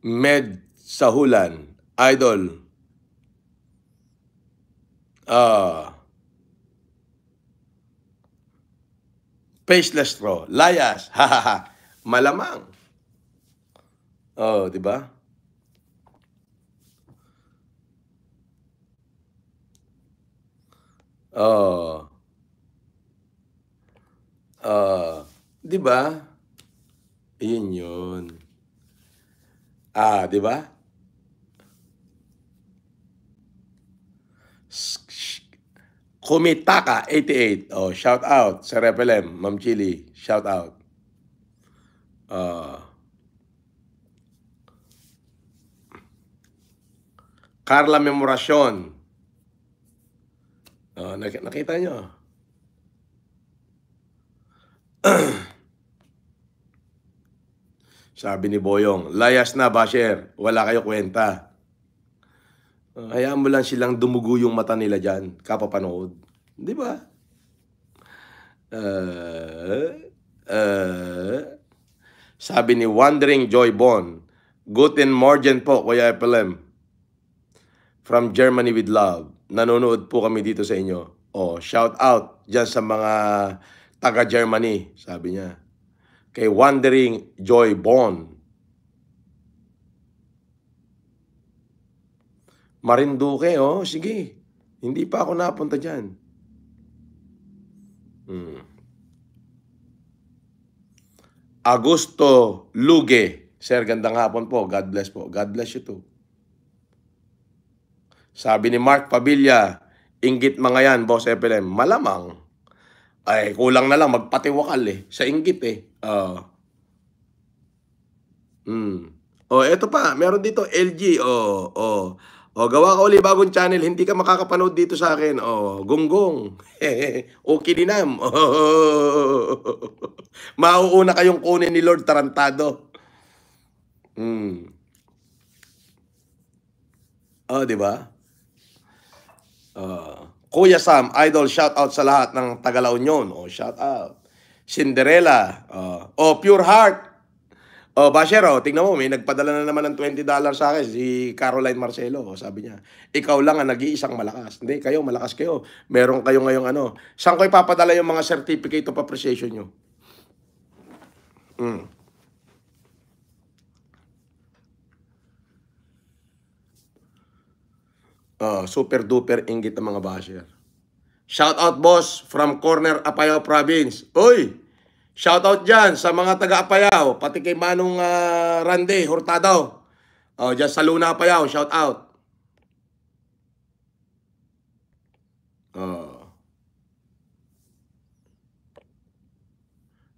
Med Sahulan, Idol. Faceless Straw, Layas, hahaha, malamang. Di ba? Di ba? Yun. Di ba? Kumitaka 88. Shout out sa Repelem, Ma'am Chili, shout out. Carla Memoracion. Nakita nyo? Sabi ni Boyong, layas na, Basher. Wala kayo kwenta. Hayaan mo lang silang dumugo yung mata nila dyan, kapapanood. Di ba? Sabi ni Wandering Joy Bon, Guten Morgen po, Kuya FLM. From Germany with love. Nanonood po kami dito sa inyo. Shout out dyan sa mga taga-Germany, sabi niya. Kay Wandering Joy Bon. Marinduque, sige. Hindi pa ako napunta dyan. Augusto Luge. Sir, gandang hapon po. God bless po. God bless you too. Sabi ni Mark Pabilla, inggit mga yan, Boss FLM. Malamang. Ay, kulang na lang magpatiwakal sa inggit eto pa, meron dito LG. Gawa ka uli bagong channel, hindi ka makakapanood dito sa akin. Gonggong. Kininam. Mauuna kayong kunin ni Lord Tarantado. Di ba? Kuya Sam, Idol, shout out sa lahat ng taga La Union. Shout out. Cinderella. Pure Heart. Basher, tingnan mo, may nagpadala na naman ng $20 sa akin, si Caroline Marcelo. Sabi niya, ikaw lang ang nag-iisang malakas. Hindi, kayo, malakas kayo. Meron kayo ngayong Saan ko ipapadala yung mga certificate of appreciation nyo? Super duper inggit ang mga basher. Shout out, boss, from Corner Apayao Province. Uy! Shout out dyan sa mga taga-Apayao, pati kay Manong Rande Hurtado. Dyan sa Luna Apayao, shout out.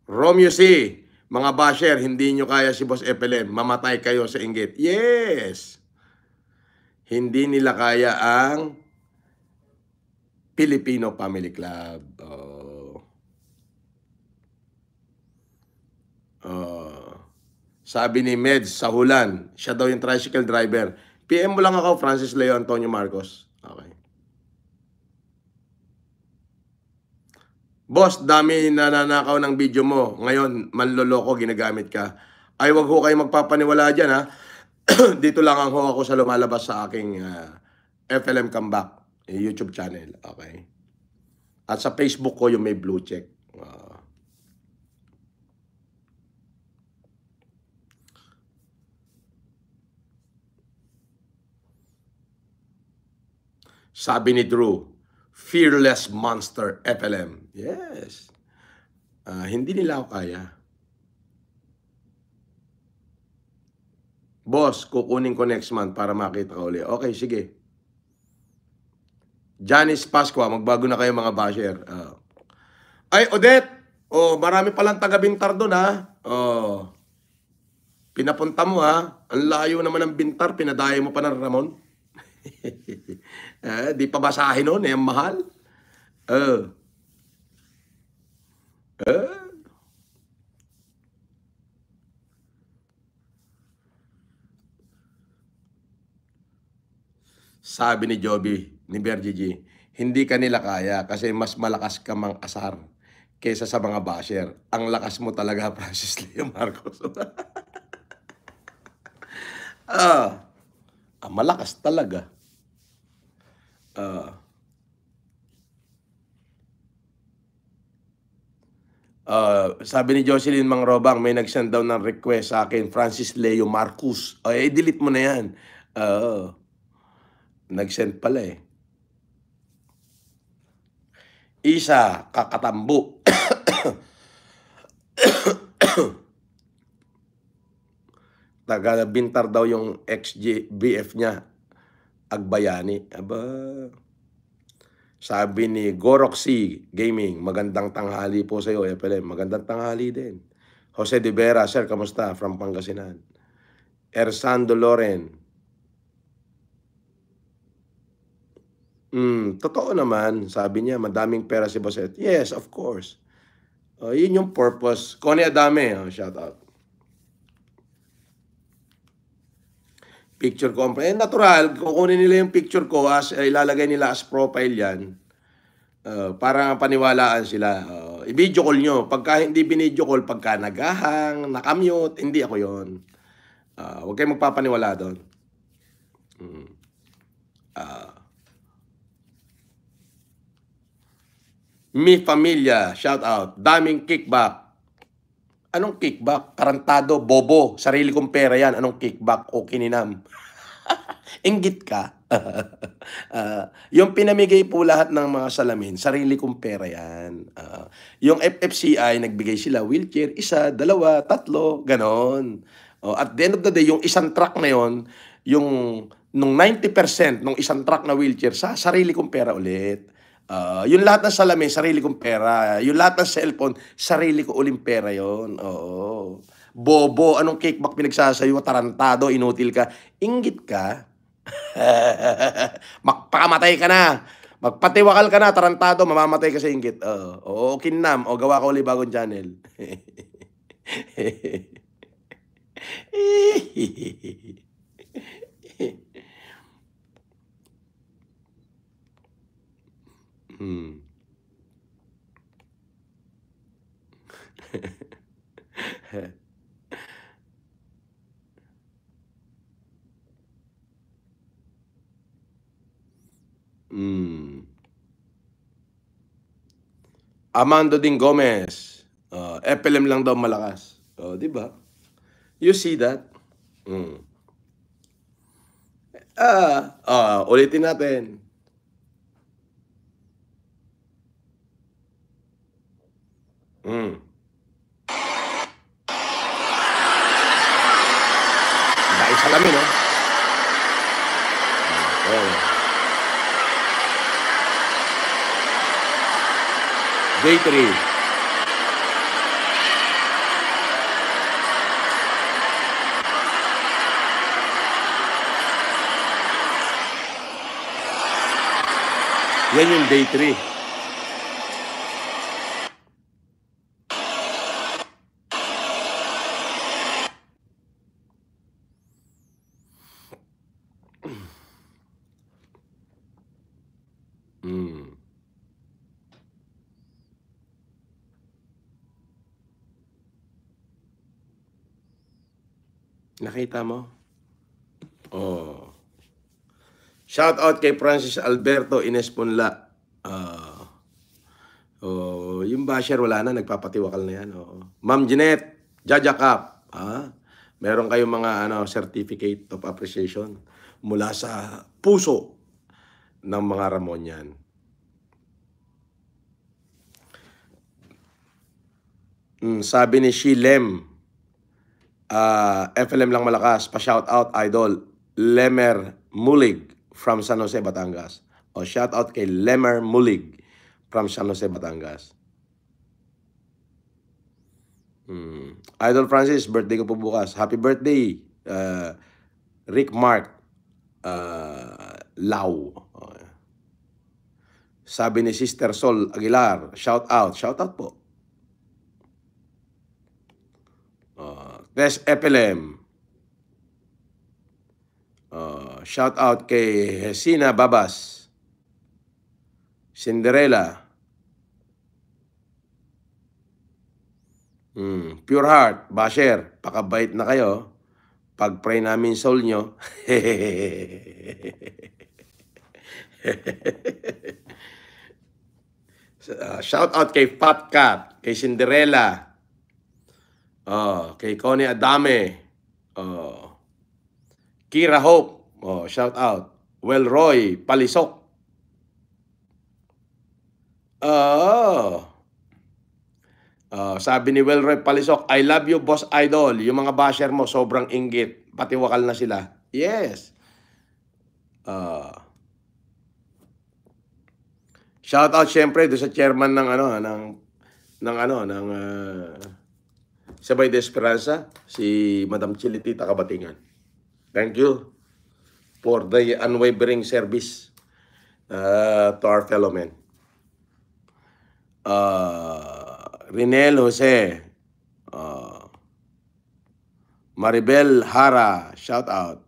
Romeo C, mga basher, hindi nyo kaya si Boss FLM, mamatay kayo sa inggit. Yes! Hindi nila kaya ang Filipino Family Club. Sabi ni Meds Sahulan, siya daw yung tricycle driver. PM mo lang ako, Francis Leo Antonio Marcos. Okay. Boss, dami nananakaw ng video mo. Ngayon, manloloko, ginagamit ka. Ay, wag ho kayo magpapaniwala dyan, ha? Dito lang ang ho ako sa lumalabas sa aking FLM Comeback YouTube channel. Okay. At sa Facebook ko yung may blue check. Sabi ni Drew, Fearless Monster FLM. Yes. Hindi nila ako kaya. Boss, kukunin ko next month para makita ko ulit. Okay, sige. Janice Pasqua, magbago na kayo mga basher. Ay, Odette, marami palang taga-Bintar doon ha. Pinapunta mo ha. Ang layo naman ng Bintar, pinadayo mo pa ng Ramon. Di pa basahin nun, ang mahal. Sabi ni Joby, ni Bergie, hindi ka nila kaya kasi mas malakas ka mang asar kaysa sa mga basher. Ang lakas mo talaga, Francis Leo Marcos. Malakas talaga. Sabi ni Jocelyn Mangrobang, may nag-send down ng request sa akin, Francis Leo Marcos. Delete mo na yan. Nag-send pala eh. Isa, Kakatambo. Taga-Bintar daw yung ex-BF niya. Agbayani. Aba. Sabi ni Goroxy Gaming, magandang tanghali po sa iyo, FLM. Magandang tanghali din. Jose de Vera, sir, kamusta? From Pangasinan. Ersando Loren. Totoo naman, sabi niya, madaming pera si Boset. Yes, of course. Yun yung purpose. Connie Adame, shout out. Picture ko. Natural, kukunin nila yung picture ko, ilalagay nila as profile yan. Para paniwalaan sila. I-video call nyo. Pagka hindi binidyo call, pagka nagahang, nakamute, hindi ako yon. Huwag kayong magpapaniwala doon. Mi Familia, shout out. Daming kickback. Anong kickback? Karantado, bobo. Sarili kong pera yan. Anong kickback o kininam? Inggit ka. Yung pinamigay po lahat ng mga salamin, sarili kong pera yan. Yung FFCI, nagbigay sila wheelchair, 1, 2, 3, ganon. At the end of the day, yung isang truck na yon, yung nung 90% nung isang truck na wheelchair, sa sarili kong pera ulit. Yung lahat ng salamin, sarili kong pera. Yung lahat ng cellphone, sarili ko uling pera yon. Oo. Bobo, anong kickback pinagsasayo? Tarantado, inutil ka. Inggit ka. Magpakamatay ka na. Magpatiwakal ka na, tarantado, mamamatay ka sa inggit. Oo, kinam. O, gawa ko ulit bagong channel. Amando Ding Gomez. FLM lang daw malakas. Di ba? You see that? Ulitin natin. Dahil salamin, no? Day 3. Yan yung day 3. Nakita mo? Shout out kay Francis Alberto Inesponla. Yung basher wala na, nagpapatiwakal na yan. Ma'am Jeanette, Jaja Cup. Meron kayong mga certificate of appreciation mula sa puso ng mga Ramonian. Sabi ni Shilem, FLM lang malakas, pa-shout out idol, Lemer Mulig from San Jose, Batangas. O, shout out kay Lemer Mulig from San Jose, Batangas. Idol Francis, birthday ko po bukas. Happy birthday, Rick Mark Lau. Sabi ni Sister Sol Aguilar, shout out po. Tess Epelem, shout out kay Hesina Babas, Cinderella, Pure Heart, Basher, pakabait na kayo. Pag-pray namin soul nyo. Shout out kay Fat Cat, kay Cinderella, kay Connie Adame, Kira Hope, shout out. Well Roy Palisok. Sabi ni Welroy Palisok, I love you, Boss Idol. Yung mga basher mo, sobrang inggit. Pati wakal na sila. Yes. Shout out syempre do sa chairman ng Sabay de Esperanza, si Madam Chilitita Kabatingan. Thank you for the unwavering service to our fellow men. Rinel Jose, Maribel Hara, shout out.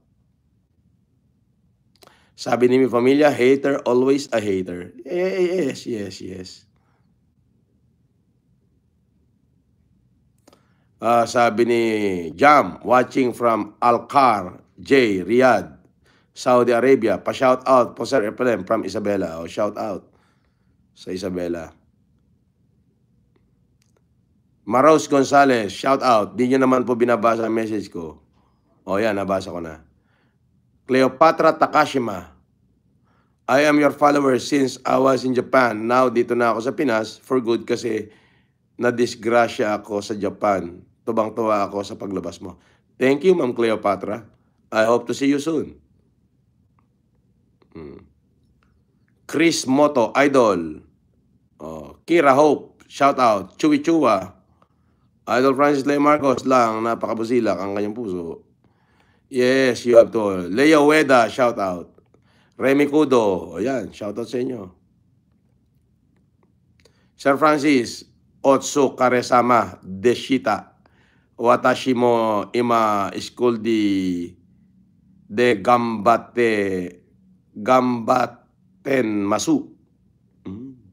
Sabi ni mi pamilya, hater, always a hater. Yes. Sabi ni Jam, watching from Alcar, J, Riyadh, Saudi Arabia. Pa-shout out po Sir Epelem from Isabela. Shout out sa Isabela. Maros Gonzalez, shout out. Di nyo naman po binabasa ang message ko. Yan, nabasa ko na. Cleopatra Takashima, I am your follower since I was in Japan. Now, dito na ako sa Pinas for good kasi nadisgrasya ako sa Japan. Tubang-tuwa ako sa paglabas mo. Thank you, Ma'am Cleopatra. I hope to see you soon. Chris Moto, Idol. Kira Hope, shout out. Chewy Chua. Idol Francis Leo Marcos lang, napakabusilak ang kanyang puso. Yes, you have to. Leo Weda, shout out. Remy Kudo, ayan, shout out sa inyo. Sir Francis, Otsu Karesama, Deshita, Watashi mo ima school de Gambaten Masu.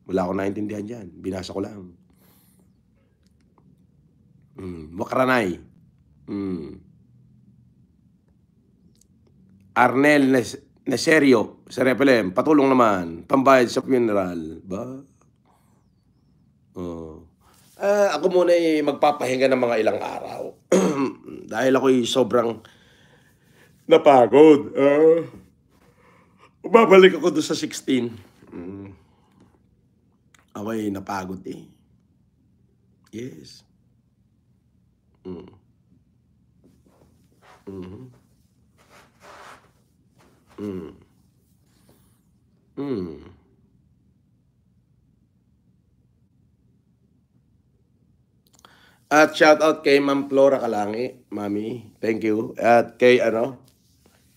Wala akong naintindihan dyan, binasa ko lang. Wakaranay. Arnel Neserio, Sir Epelem, patulong naman, pambayad sa funeral. Ba? Ako muna magpapahinga ng mga ilang araw. Dahil ako'y sobrang napagod. Babalik ako doon sa 16. Ako'y napagod eh. Yes. At shout out kay Ma'am Flora Kalangi, Mami, thank you. At kay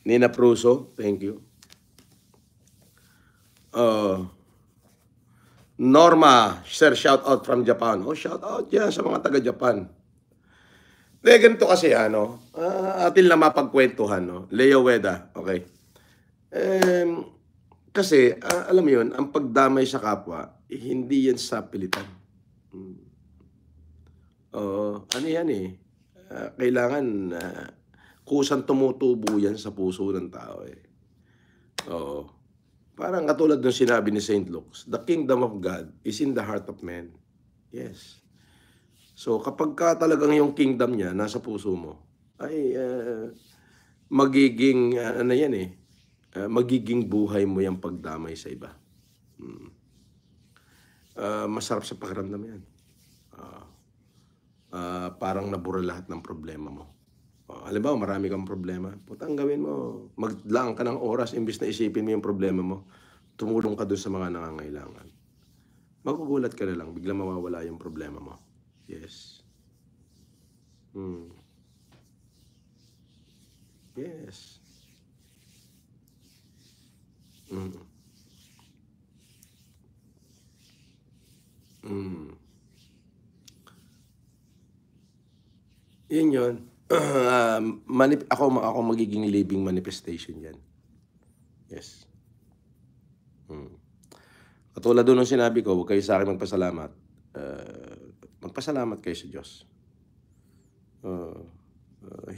Nina Pruso, thank you. Norma, sir, shout out from Japan. Shout out yan sa mga taga-Japan. Ganito kasi atin lang mapagkwentuhan, Leo Weda, okay. Kasi, alam mo yun, ang pagdamay sa kapwa, hindi yan sa pilitan. Ano yan kailangan kusang tumutubo yan sa puso ng tao Parang katulad ng sinabi ni St. Luke, the kingdom of God is in the heart of man. Yes. So kapag talagang yung kingdom niya nasa puso mo, ay magiging magiging buhay mo yung pagdamay sa iba. Masarap sa pakiramdam yan. Parang nabura lahat ng problema mo. Halimbawa, marami kang problema. Putang gawin mo. Maglaan ka ng oras imbis na isipin mo yung problema mo. tumulong ka dun sa mga nangangailangan. Magugulat ka na lang, biglang mawawala yung problema mo. Yes. Yes. Yun yun. Ako magiging living manifestation yan. Yes. Katulad doon ng sinabi ko, huwag kayo sa akin magpasalamat. Magpasalamat kayo sa Diyos.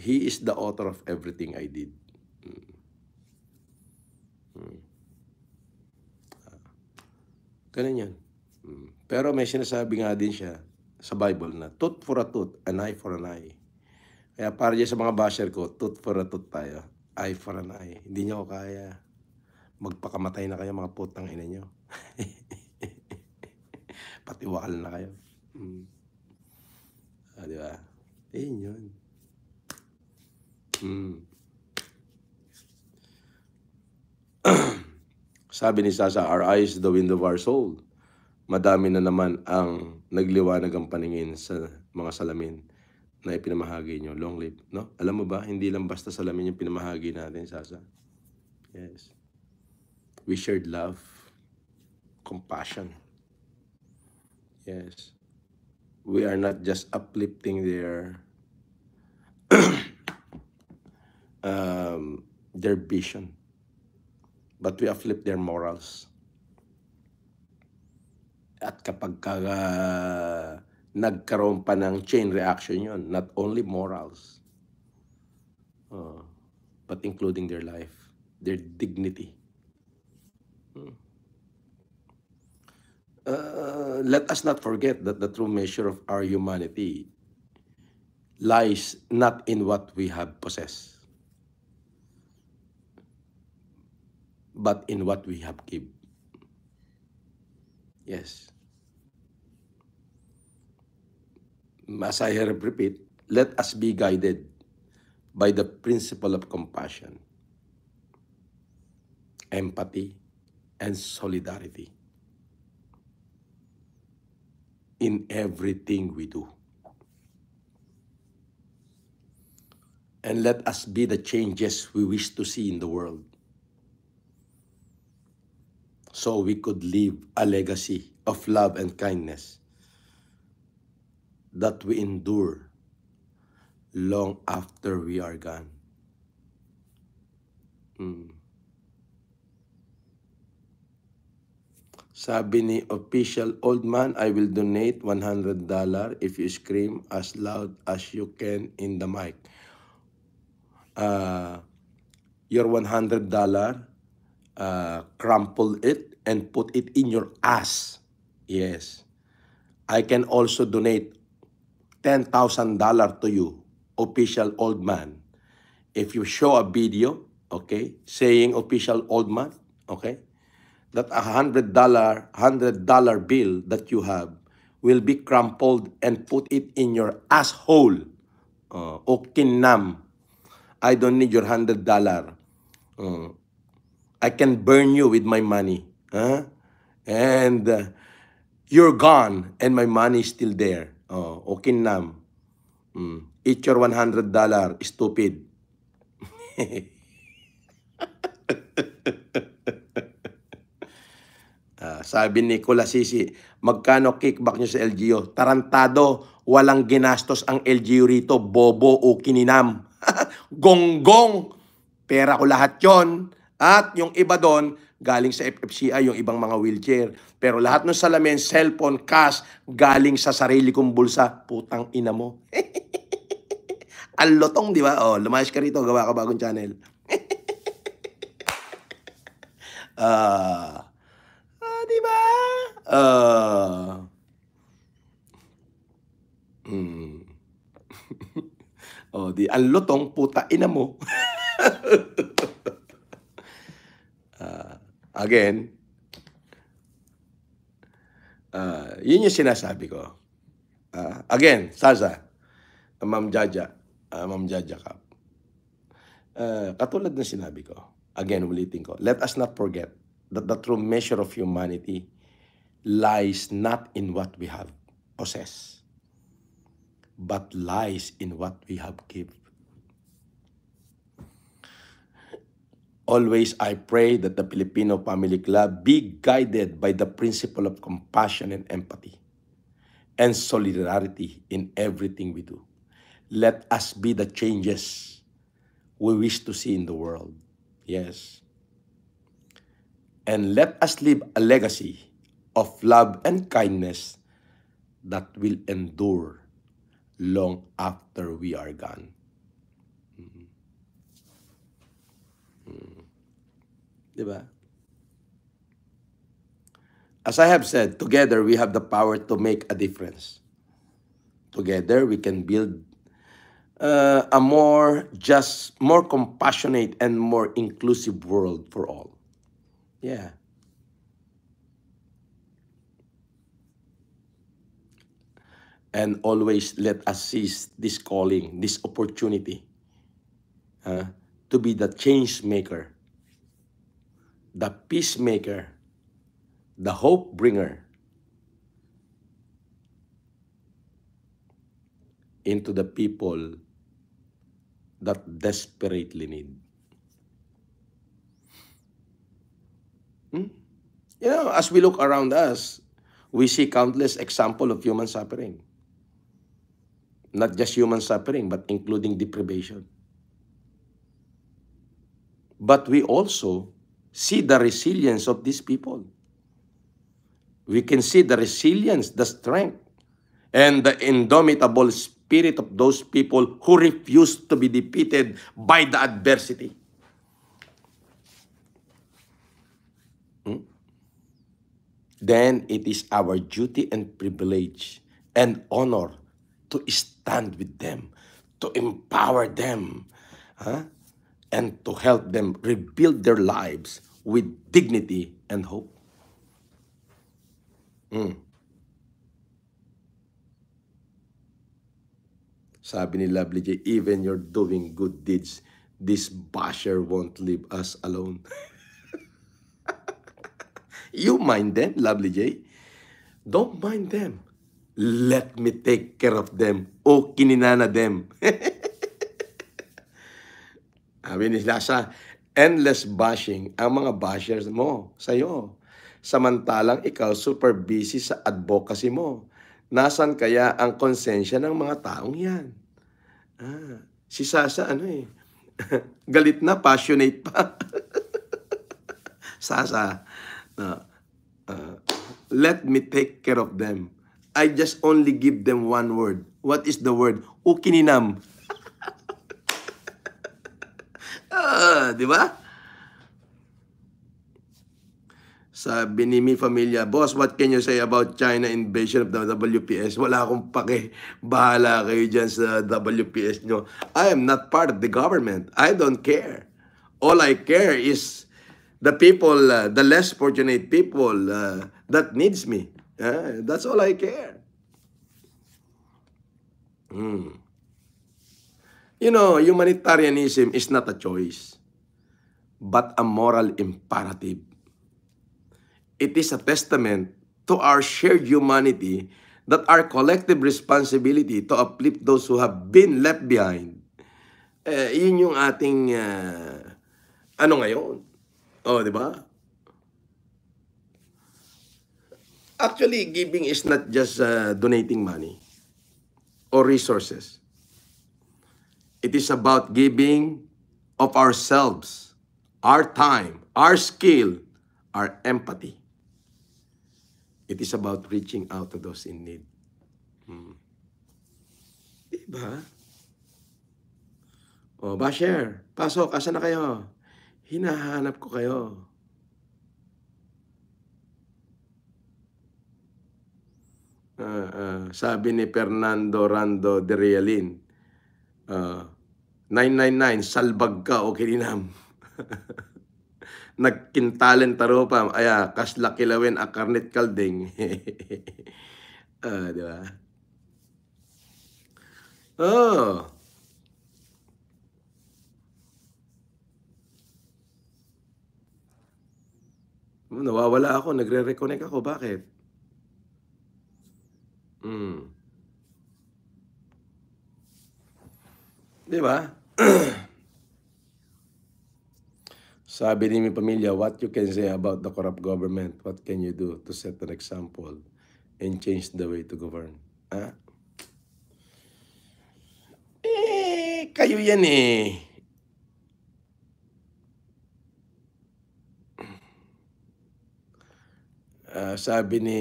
He is the author of everything I did. Ganun yan. Pero may sinasabi nga din siya sa Bible na tooth for a tooth, an eye for an eye. Kaya para dyan sa mga basher ko, tooth for a tooth tayo, eye for an eye. Hindi nyo kaya. Magpakamatay na kayo mga putang ina nyo. Patiwakal na kayo. Di ba? Yun. Sabi ni Sasa, our eyes the window of our soul. Madami na naman ang nagliwanag ang paningin sa mga salamin na ipinamahagi nyo. Long live. No? Alam mo ba, hindi lang basta salamin yung pinamahagi natin, Sasa. Yes. We shared love, compassion. Yes. We are not just uplifting their vision, but we uplift their morals. At kapag nagkaroon pa ng chain reaction yun, not only morals, but including their life, their dignity. Let us not forget that the true measure of our humanity lies not in what we have possessed, but in what we have given. Yes. As I have repeat, let us be guided by the principle of compassion, empathy, and solidarity in everything we do. And let us be the changes we wish to see in the world, so we could leave a legacy of love and kindness that we endure long after we are gone. Sabi ni official old man, I will donate $100 if you scream as loud as you can in the mic. Your $100, crumple it and put it in your ass. Yes. I can also donate $10,000 to you, official old man. If you show a video, okay, saying official old man, okay, that $100 bill that you have will be crumpled and put it in your asshole. O kinam. I don't need your $100. I can burn you with my money. And you're gone and my money is still there. O kinam. Eat your $100, stupid. Sabi ni Kulasisi, magkano kickback nyo sa LGU? Tarantado, walang ginastos ang LGU rito, bobo o kininam. Gonggong, pera ko lahat yon. At yung iba doon, galing sa FFCI, yung ibang mga wheelchair. Pero lahat ng salamin, cellphone, cash, galing sa sarili kong bulsa. Putang ina mo. Ang lotong, di ba? Lumayas ka rito, gawa ka bagong channel. Di ba? Ang lutong, puta ina mo. Again, yun yung sinasabi ko. Again, Sasa, Ma'am Jaja Kap. Katulad ng sinabi ko, again, ulitin ko, let us not forget that the true measure of humanity lies not in what we have possessed, but lies in what we have given. Always I pray that the Filipino Family Club be guided by the principle of compassion and empathy and solidarity in everything we do. Let us be the changes we wish to see in the world. Yes. And let us leave a legacy of love and kindness that will endure long after we are gone. Diba? As I have said, together we have the power to make a difference. Together we can build a more just, more compassionate, and more inclusive world for all. Yeah. And always let us seize this calling, this opportunity to be the change maker, the peacemaker, the hope bringer into the people that desperately need. You know, as we look around us, we see countless examples of human suffering. Not just human suffering, but including deprivation. But we also see the resilience of these people. We can see the resilience, the strength, and the indomitable spirit of those people who refuse to be defeated by the adversity. Then it is our duty and privilege and honor to stand with them, to empower them, and to help them rebuild their lives with dignity and hope. Sabi ni Lovely J, even you're doing good deeds, this basher won't leave us alone. You mind them, Lovely J? Don't mind them. Let me take care of them. O kininana them. Sabi ni Lasa, endless bashing ang mga bashers mo sa'yo. Samantalang ikaw super busy sa advocacy mo. Nasaan kaya ang konsensya ng mga taong yan? Si Sasa, galit na, passionate pa. Sasa, let me take care of them. I just only give them one word. What is the word? Ukininam. Di ba? Sabi ni Mi Familia, Boss, what can you say about China invasion of the WPS? Wala akong pake. Bahala kayo dyan sa WPS nyo. I am not part of the government. I don't care. All I care is the people, the less fortunate people that needs me. That's all I care. You know, humanitarianism is not a choice, but a moral imperative. It is a testament to our shared humanity that our collective responsibility to uplift those who have been left behind. Yun yung ating, ngayon. Di ba? Actually, giving is not just donating money or resources. It is about giving of ourselves, our time, our skill, our empathy. It is about reaching out to those in need. Diba? Basher, pasok, asa na kayo? Hinahanap ko kayo. Sabi ni Fernando Rando de Realin, 999, salbag ka o kininam. Nagkintalen taropam, kasla kilawin a karnit kalding. Di ba? Nawawala ako, nagre-reconnect ako. Bakit? Di ba? Sabi ni mi pamilya, what you can say about the corrupt government? What can you do to set an example and change the way to govern? Ah? Kayo yan eh. Sabi ni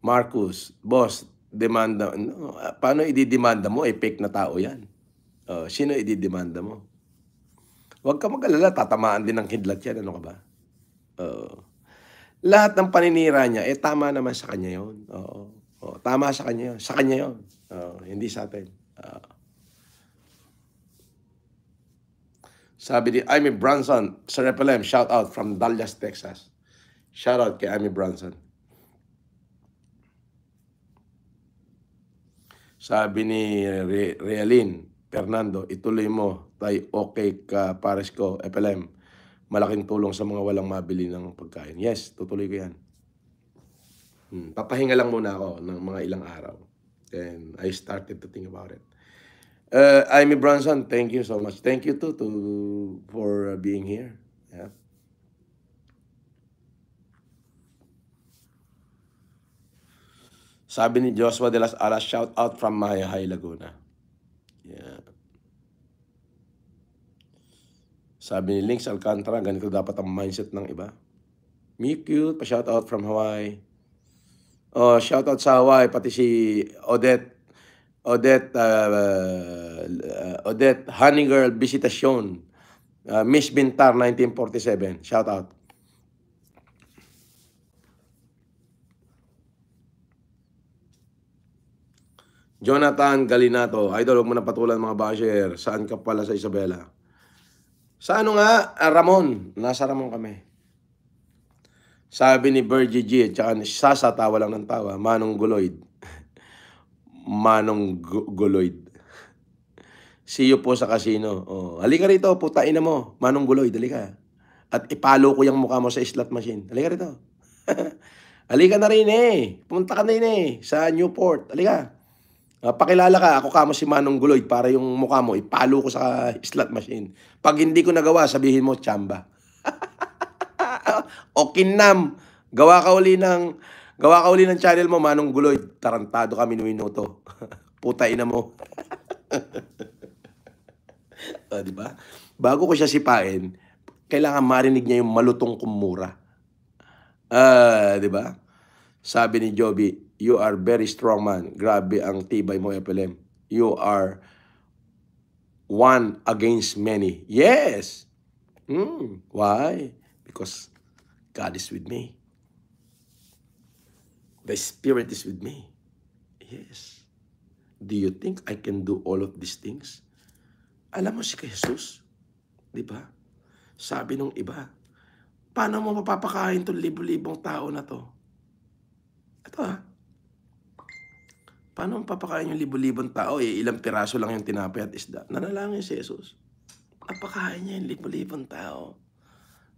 Marcus, boss, demanda. No, paano ididemanda mo? Fake na tao yan. Sino ididemanda mo? Huwag ka mag-alala, tatamaan din ng kidlat yan. Ano ka ba? Lahat ng paninira niya, tama naman sa kanya yun. Tama sa kanya yun. Sa kanya yun. Hindi sa atin. Sabi ni Amy Bronson, Sir FLM, shout out from Dallas, Texas. Shout out kay Amy Bronson. Sabi ni Realin Fernando, ituloy mo, tay okay ka pares ko, FLM. Malaking tulong sa mga walang mabili ng pagkain. Yes, tutuloy ko yan. Papahinga lang muna ako ng mga ilang araw. Then I started to think about it. Amy Bronson, thank you so much. Thank you too for being here. Yeah. Sabi ni Joshua de las Alas, shout out from Mayahay, Laguna. Yeah. Sabi ni Links Alcantara, ganito dapat ang mindset ng iba. Me cute, pa-shout out from Hawaii. Shout out sa Hawaii, pati si Odette Honey Girl Visitation. Miss Bintar 1947. Shout out. Jonathan Galinato, idol, huwag mo na patulan mga basher. Saan ka pala sa Isabela? Sa ano nga? Ramon. Nasa Ramon kami. Sabi ni Bergie G, tsaka ni Sasa, tawa lang ng tawa. Manong Guloyd. Manong Guloyd. See you po sa casino. Halika rito, putain na mo. Manong Guloyd, halika. At ipalo ko yung mukha mo sa slot machine. Halika rito. Halika na rin eh. Pumunta ka na rin eh. Sa Newport. Halika. Pakilala ka, ako kamo si Manong Guloyd para yung mukha mo, ipalo ko sa slot machine. Pag hindi ko nagawa, sabihin mo, tsamba. O kinam, gawa ka uli ng channel mo, Manong Guloyd. Tarantado kami minuto. Putain na mo. Diba? Bago ko siya sipain, kailangan marinig niya yung malutong kumura. Diba? Sabi ni Joby, you are very strong man. Grabe ang tibay mo, FLM. You are one against many. Yes. Why? Because God is with me. The Spirit is with me. Yes. Do you think I can do all of these things? Alam mo si Jesus, di ba? Sabi nung iba, paano mo mapapakain itong libo-libong tao na to? Ito paano mapapakain yung libo-libong tao? Ilang piraso lang yung tinapay at isda. Nanalangin si Jesus. Napakain niya yung libo-libong tao.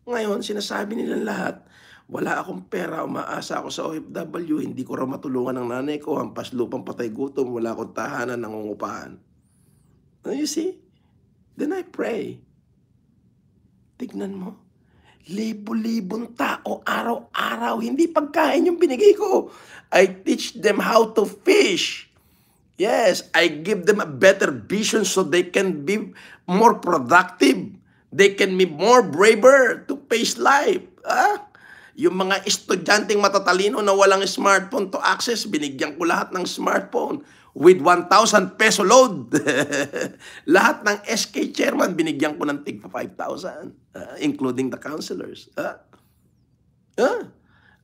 Ngayon, sinasabi nilang lahat, wala akong pera, umaasa ako sa OFW, hindi ko raw matulungan ng nanay ko, hampas lupang patay gutom, wala akong tahanan, nangungupahan. You see? Then I pray. Tignan mo. Libo-libong tao, araw-araw, hindi pagkain yung binigay ko. I teach them how to fish. Yes, I give them a better vision so they can be more productive. They can be more braver to face life. Yung mga estudyanteng matatalino na walang smartphone to access, binigyan ko lahat ng smartphone with 1,000 peso load. Lahat ng SK chairman, binigyan ko ng tig 5,000, including the counselors.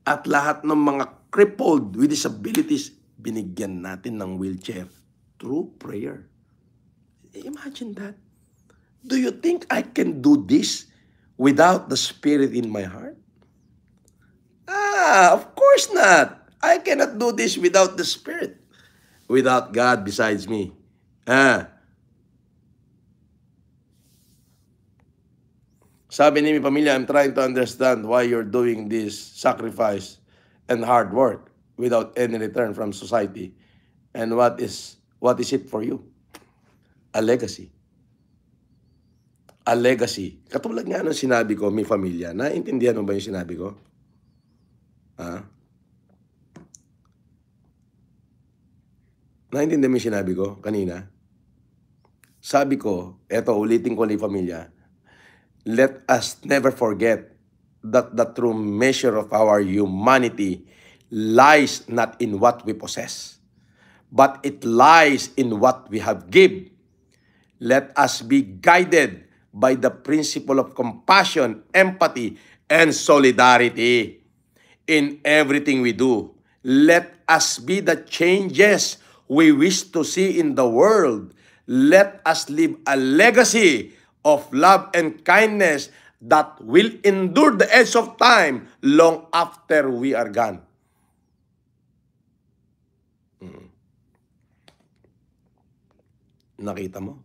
At lahat ng mga crippled with disabilities, binigyan natin ng wheelchair through prayer. Imagine that. Do you think I can do this without the Spirit in my heart? Of course not. I cannot do this without the Spirit. Without God besides me. Sabi ni mi pamilya, I'm trying to understand why you're doing this sacrifice and hard work without any return from society. And what is it for you? A legacy. A legacy. Katulad nga ng sinabi ko, mi pamilya, naiintindihan mo ba yung sinabi ko? Ha? Naiintindihan mo yung sinabi ko kanina? Sabi ko, eto ulitin ko ni pamilya, let us never forget that the true measure of our humanity lies not in what we possess, but it lies in what we have give. Let us be guided by the principle of compassion, empathy, and solidarity in everything we do. Let us be the changes we wish to see in the world. Let us leave a legacy of love and kindness that will endure the edge of time long after we are gone. Nakita mo?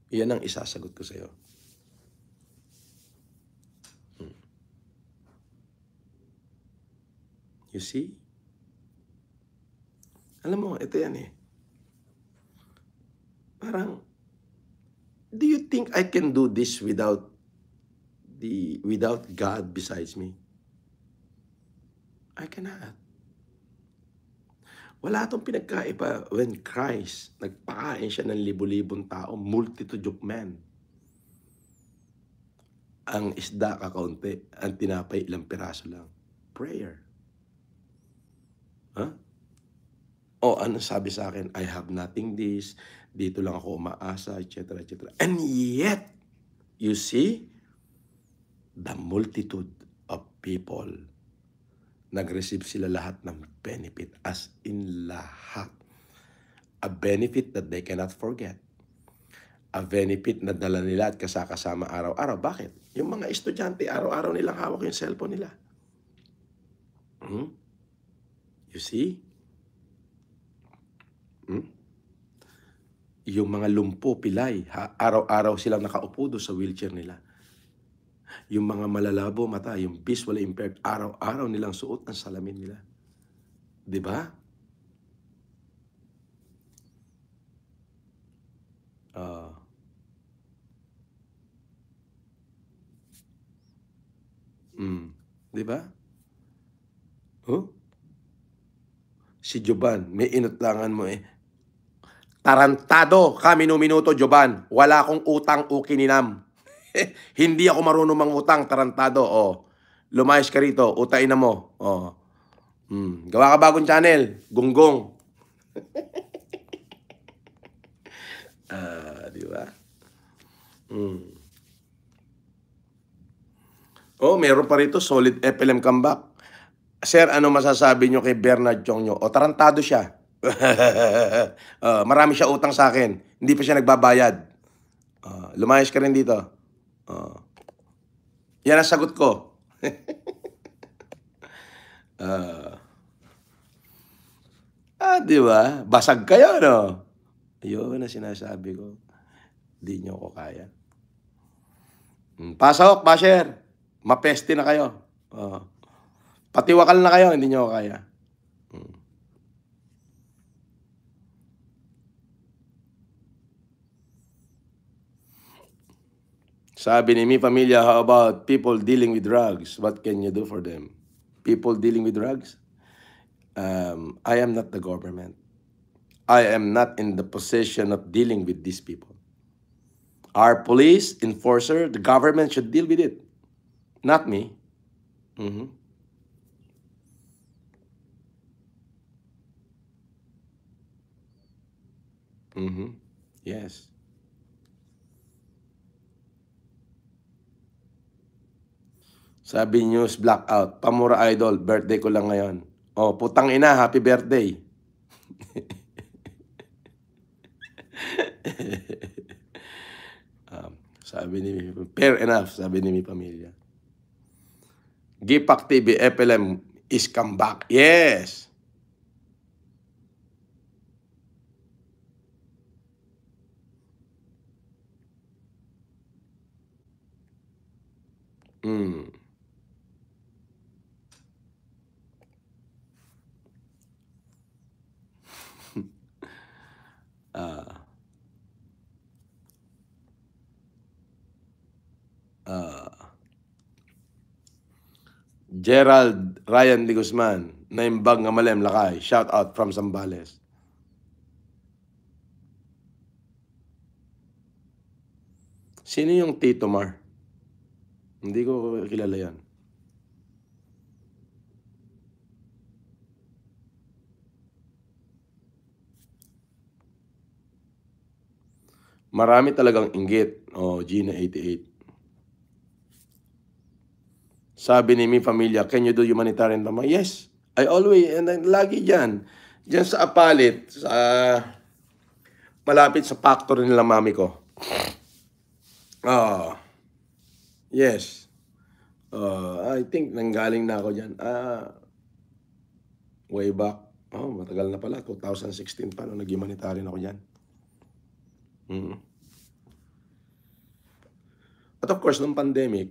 Yan ang isasagot ko sa iyo. You see? Alam mo, ito yan eh. Parang, do you think I can do this without God besides me? I cannot. Wala itong pinagkaiba when Christ, nagpakain siya ng libo-libong tao, multitude of men. Ang isda kakaunti, ang tinapay ilang piraso lang. Prayer. Huh? O ano sabi sa akin, I have nothing this, dito lang ako umaasa, etc., etc. And yet, you see, the multitude of people, nag-receive sila lahat ng benefit, as in lahat. A benefit that they cannot forget. A benefit na dala nila at kasama araw-araw. Bakit? Yung mga estudyante, araw-araw nilang hawak yung cellphone nila. You see? Yung mga lumpo, pilay, araw-araw silang nakaupo doon sa wheelchair nila. Yung mga malalabo mata, yung visual impaired, araw-araw nilang suot ang salamin nila. Di ba? Di ba? Oh? Si Joban, may inutlangan mo eh. Tarantado ka minuto, Joban. Wala akong utang o kininam. Hindi ako marunong mangutang, tarantado. Oh. Lumayas ka rito, utain na mo. Oh. Gawa ka bagong channel, gunggong. Di ba? Oh, meron pa rito, solid FLM comeback. Sir, ano masasabi nyo kay Bernard Chong nyo? O, tarantado siya. Marami siya utang sa akin. Hindi pa siya nagbabayad. Lumayas ka rin dito. Yan ang sagot ko. Di ba? Basag kayo, no? Ayun na sinasabi ko. Hindi nyo ko kaya. Pasok, basher. Mapeste na kayo. Patiwakal na kayo, hindi nyo ko kaya. Sabi ni mi pamilya, how about people dealing with drugs? What can you do for them? People dealing with drugs? I am not the government. I am not in the position of dealing with these people. Our police, enforcer, the government should deal with it. Not me. Yes. Sabi news blackout. Pamura Idol, birthday ko lang ngayon. Oh, putang ina, happy birthday. Sabi ni fair enough, sabi ni mi pamilya. Gipak TV, FLM is come back. Yes. Hmm. Ah. Gerald Ryan de Guzman, naimbag nga malem lakay. Shout out from Zambales. Sino yung Tito Mar? Hindi ko kilala yan. Marami talagang inggit. Gina 88. Sabi ni mi pamilya, can you do humanitarian tama? Yes. I always, and lagi dyan. Dyan sa Apalit, sa malapit sa factory nila mami ko. Yes. I think nanggaling na ako dyan. Way back. Matagal na pala. 2016 pa nung nag-humanitarian ako dyan. At of course, nung pandemic,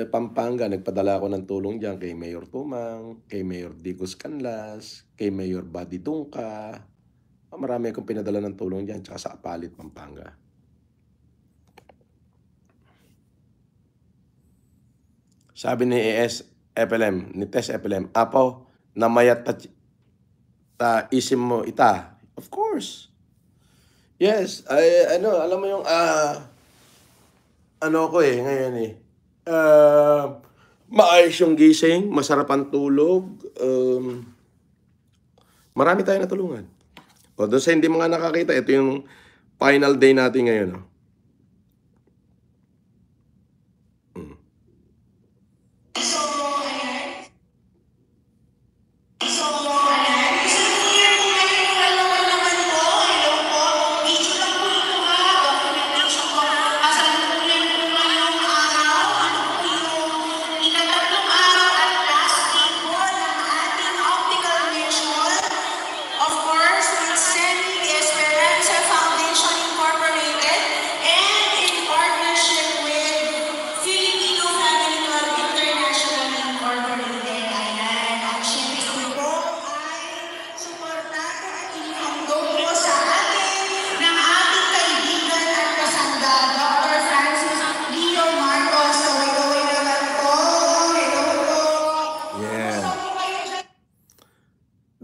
Pampanga, nagpadala ako ng tulong dyan kay Mayor Tumang, kay Mayor Digos Canlas, kay Mayor Buddy Dungka. Marami akong pinadala ng tulong dyan, tsaka sa Apalit, Pampanga. Sabi ni FLM, ni Tess FLM, Apo, namayat ta isim mo ita. Of course. Yes, alam mo yung, ngayon maayos yung gising, masarap ang tulog, marami tayong natulungan. Doon sa hindi mga nakakita, ito yung final day natin ngayon.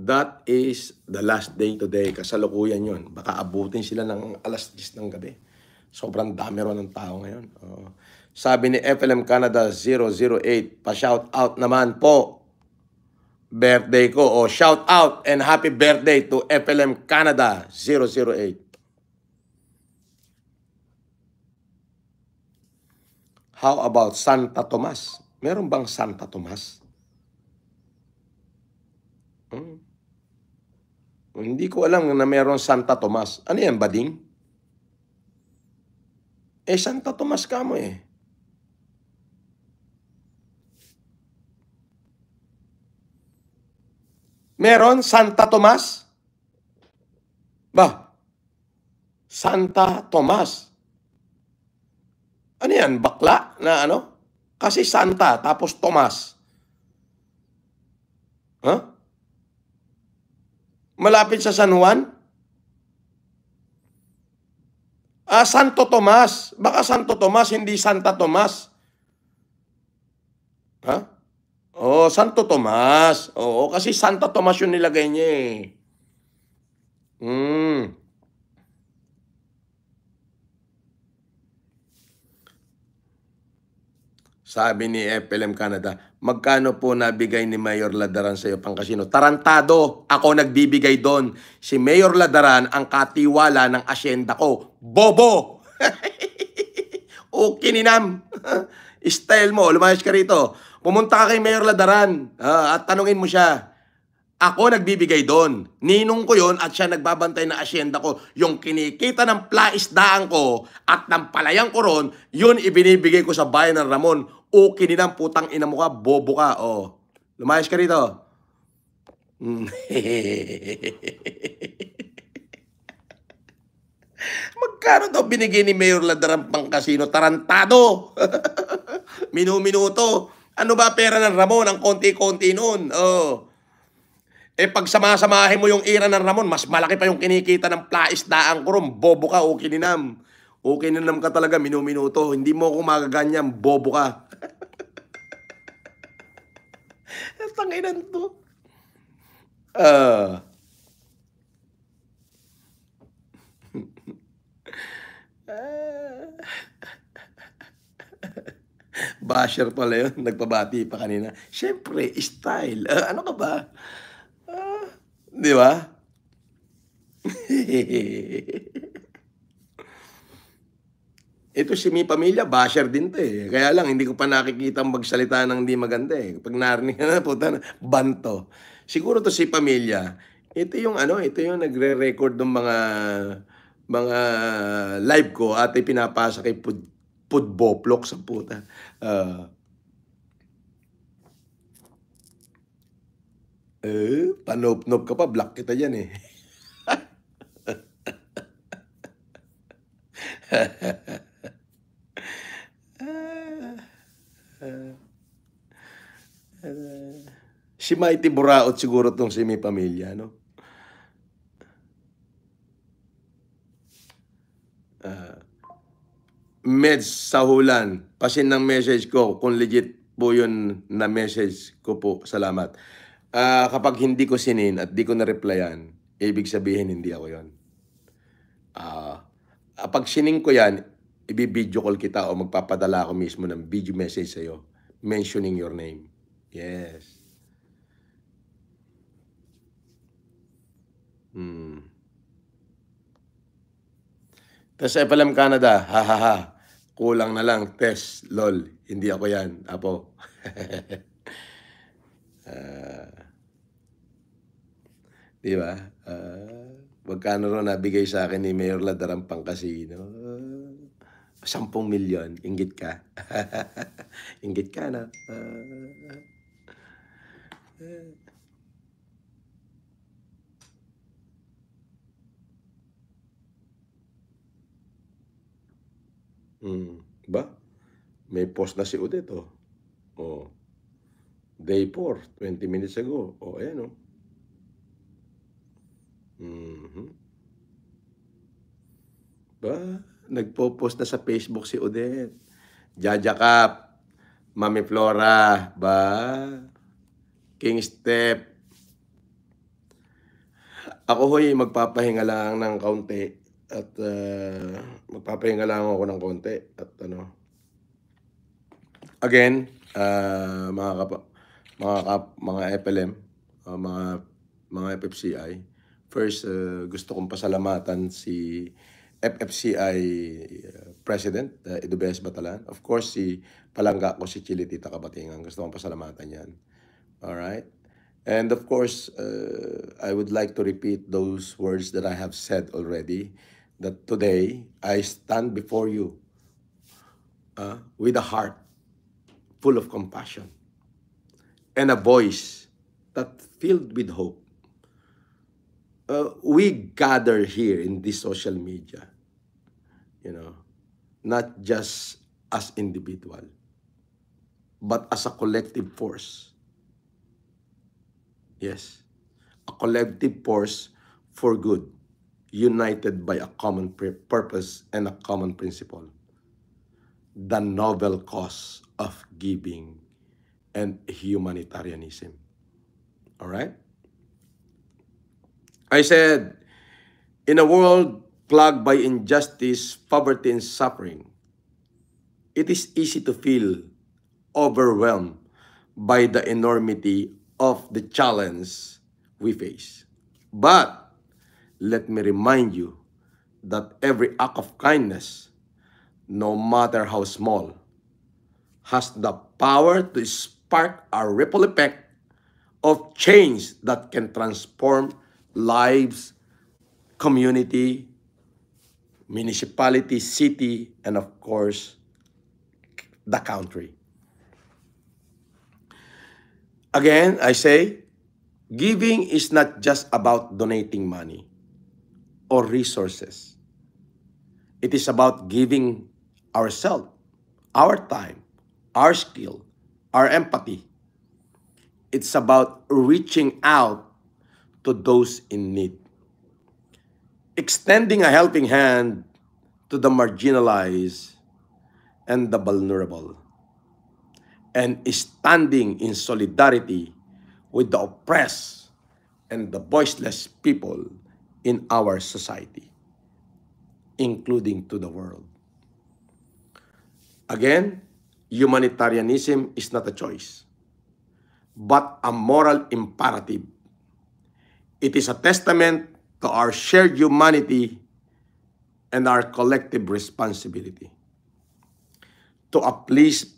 That is the last day today. Kasalukuyan yun. Baka abutin sila ng alas 10 ng gabi. Sobrang dami ron ng tao ngayon. Sabi ni FLM Canada 008, pa-shout out naman po. Birthday ko. Shout out and happy birthday to FLM Canada 008. How about Santa Tomas? Meron bang Santa Tomas? Hindi ko alam na meron Santa Tomas. Ano yan, bading? Santa Tomas ka mo Meron Santa Tomas? Santa Tomas. Ano yan, bakla na ano? Kasi Santa, tapos Tomas. Malapit sa San Juan? Santo Tomas. Baka Santo Tomas, hindi Santa Tomas. Santo Tomas. Oo, kasi Santa Tomas yung nilagay niya Sabi ni FLM Canada, magkano po nabigay ni Mayor Ladaran sa iyo pangkasino? Tarantado, ako nagbibigay doon. Si Mayor Ladaran ang katiwala ng asyenda ko. Bobo! O kininam. Style mo, lumayas ka rito. Pumunta ka kay Mayor Ladaran at tanungin mo siya. Ako nagbibigay doon. Ninong ko yon at siya nagbabantay na asyenda ko. Yung kinikita ng plaisdaan ko at ng palayang ko ron, yun ibinibigay ko sa bayan ng Ramon. O kininang putang ina mo ka, bobo ka. Lumayas ka rito. Magkano daw binigay ni Mayor Ladaran pang kasino? Tarantado! Minuminuto. Ano ba pera ng Ramon? Ang konti-konti noon. Oh. Eh pag sama-samahin mo yung ira ng Ramon, mas malaki pa yung kinikita ng plaisdaan ko ron. Bobo ka, okay ninam. Okay ninam ka talaga, minuminuto. Hindi mo ako magaganyan, bobo ka. Tanginan to. Basher pala yun, nagpabati pa kanina. Siyempre, style. Ano ka ba? Di ba? Ito si Mi Pamilya, basher din to eh. Kaya lang, hindi ko pa nakikita magsalita ng hindi maganda eh. Pag narinig na, puta na, banto. Siguro to si Pamilya, ito yung ano, ito yung nagre-record ng mga live ko at pinapasa kay Pudboplok sa puta. Panop-nop ka pa, block kita dyan eh. Si Mighty Buraot siguro tong si Mi Pamilya, no? Meds Sahulan, pasin ng message ko kung legit po yun na message ko po. Salamat. Kapag hindi ko sinin at di ko na-replyan, ibig sabihin hindi ako yun. Pag sining ko yan, i-video call kita o magpapadala ako mismo ng video message sa'yo mentioning your name. Yes. Tapos FLM Canada, hahaha. Kulang na lang, test, lol. Hindi ako yan, apo. Di ba? Magkano ron nabigay sa akin ni Mayor Ladarang Pangkasino? 10 milyon. Inggit ka. Inggit ka na. Ba? May post na si Udet, oh. Oh. Day 4, 20 minutes ago. Oh, ayan, oh. Ba? Nagpo-post na sa Facebook si Udet. Jajakap. Mami Flora. Ba? King Step. Ako hoy, magpapahinga lang ng kaunti. At magpapahinga lang ako ng konti. At ano. Again, mga FLM, mga FFCI. First, gusto kong pasalamatan si FFCI President Edubes Batalan. Of course, si palangga ko si Chili Tita Kabatingan. Gusto kong pasalamatan yan. Alright? And of course, I would like to repeat those words that I have said already. That today, I stand before you with a heart full of compassion and a voice that filled with hope. We gather here in this social media, not just as individual, but as a collective force. Yes, a collective force for good, united by a common purpose and a common principle. The noble cause of giving and humanitarianism. All right? I said, in a world plagued by injustice, poverty, and suffering, it is easy to feel overwhelmed by the enormity of the challenge we face. But let me remind you that every act of kindness, no matter how small, has the power to spark a ripple effect of change that can transform lives, community, municipality, city, and of course, the country. Again, I say, giving is not just about donating money or resources. It is about giving ourselves, our time, our skill, our empathy. It's about reaching out to those in need, extending a helping hand to the marginalized and the vulnerable, and standing in solidarity with the oppressed and the voiceless people in our society, including to the world. Again, humanitarianism is not a choice, but a moral imperative. It is a testament to our shared humanity and our collective responsibility to uplift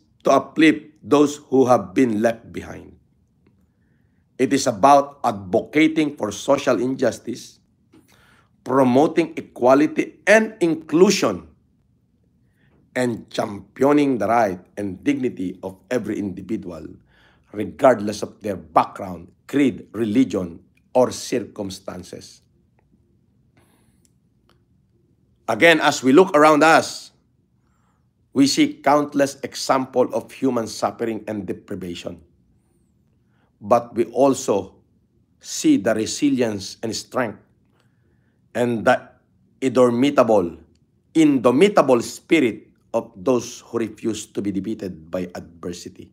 those who have been left behind. It is about advocating for social injustice, promoting equality and inclusion, and championing the right and dignity of every individual, regardless of their background, creed, religion, or circumstances. Again, as we look around us, we see countless examples of human suffering and deprivation. But we also see the resilience and strength and the indomitable spirit of those who refuse to be defeated by adversity.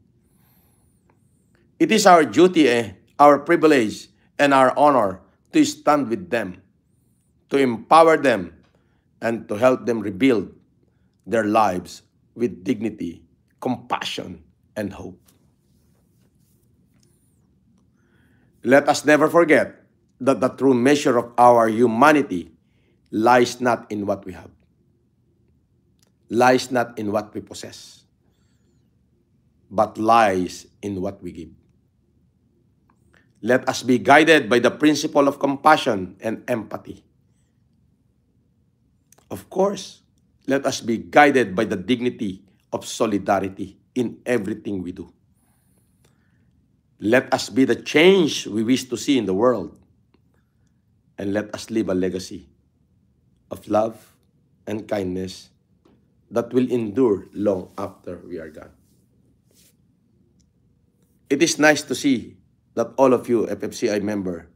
It is our duty, our privilege, and our honor to stand with them, to empower them, and to help them rebuild their lives with dignity, compassion, and hope. Let us never forget that the true measure of our humanity lies not in what we have, lies not in what we possess, but lies in what we give. Let us be guided by the principle of compassion and empathy. Of course, let us be guided by the dignity of solidarity in everything we do. Let us be the change we wish to see in the world, and let us leave a legacy of love and kindness that will endure long after we are gone. It is nice to see that all of you FFCI member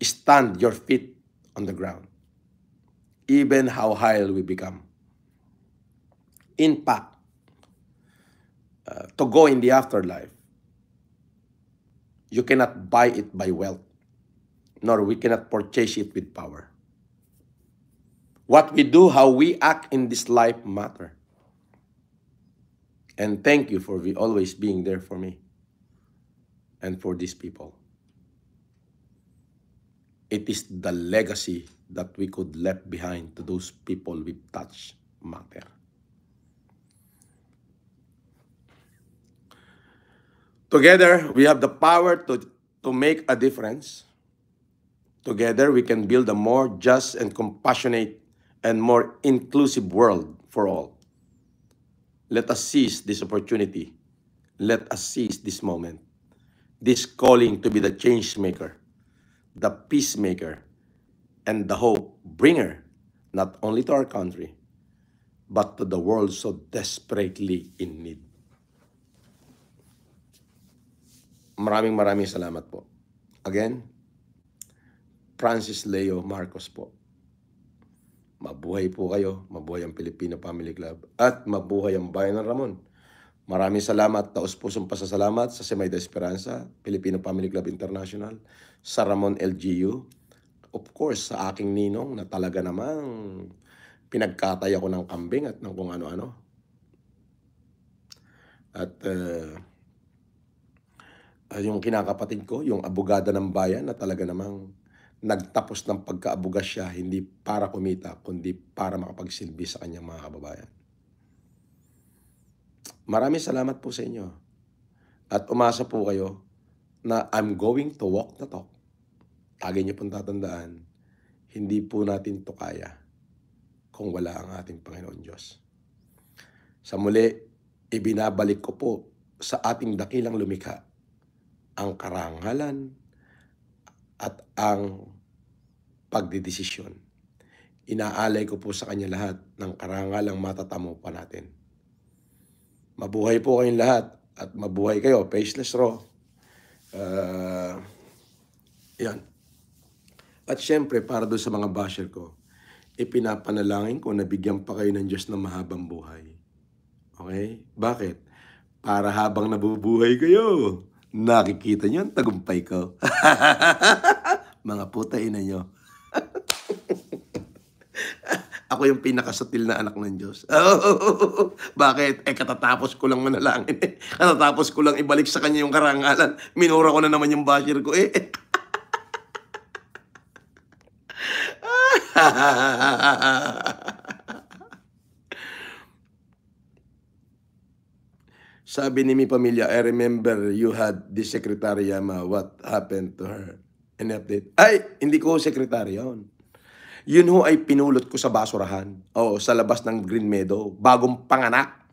stand your feet on the ground, even how high we become. In fact, to go in the afterlife, you cannot buy it by wealth, nor we cannot purchase it with power. What we do, how we act in this life matter. And thank you for always being there for me and for these people. It is the legacy that we could leave behind to those people we touch matter. Together, we have the power to make a difference. Together, we can build a more just and compassionate and more inclusive world for all. Let us seize this opportunity. Let us seize this moment, this calling to be the change maker, the peacemaker, and the hope bringer, not only to our country, but to the world so desperately in need. Maraming salamat po. Again, Francis Leo Marcos po. Mabuhay po kayo, mabuhay ang Filipino Family Club, at mabuhay ang Bayan ng Ramon. Maraming salamat, taos-pusong pasasalamat sa Semay de Esperanza, Filipino Family Club International, sa Ramon LGU, of course, sa aking ninong na talaga namang pinagkatay ako ng kambing at ng kung ano-ano. At yung kinakapatid ko, yung abogada ng bayan na talaga namang nagtapos ng pagkaabuga siya, hindi para kumita, kundi para makapagsilbi sa kanyang mga kababayan. Maraming salamat po sa inyo. At umasa po kayo na I'm going to walk the talk. Lagi niyo pong tatandaan, hindi po natin to kaya kung wala ang ating Panginoon Diyos. Sa muli, ibinabalik ko po sa ating dakilang lumikha ang karangalan at ang pagdidesisyon. Inaalay ko po sa Kanya lahat ng karangalang matatamo pa natin. Mabuhay po kayong lahat at mabuhay kayo, Faceless Raw. Yan. At syempre, para doon sa mga basher ko, ipinapanalangin ko na bigyan pa kayo ng Diyos ng mahabang buhay. Okay? Bakit? Para habang nabubuhay kayo, nakikita niyo ang tagumpay ko. Mga putain na nyo. Ako yung pinakasutil na anak ng Diyos. Bakit? Katatapos ko lang manalangin eh. Katatapos ko lang ibalik sa kanya yung karangalan. Minura ko na naman yung basher ko eh. Sabi ni mi pamilya, I remember you had this secretary Yama. What happened to her? Any update? Ay, hindi ko sekretary yun. Yun ho ay pinulot ko sa basurahan. Oo, sa labas ng Green Meadow. Bagong panganak.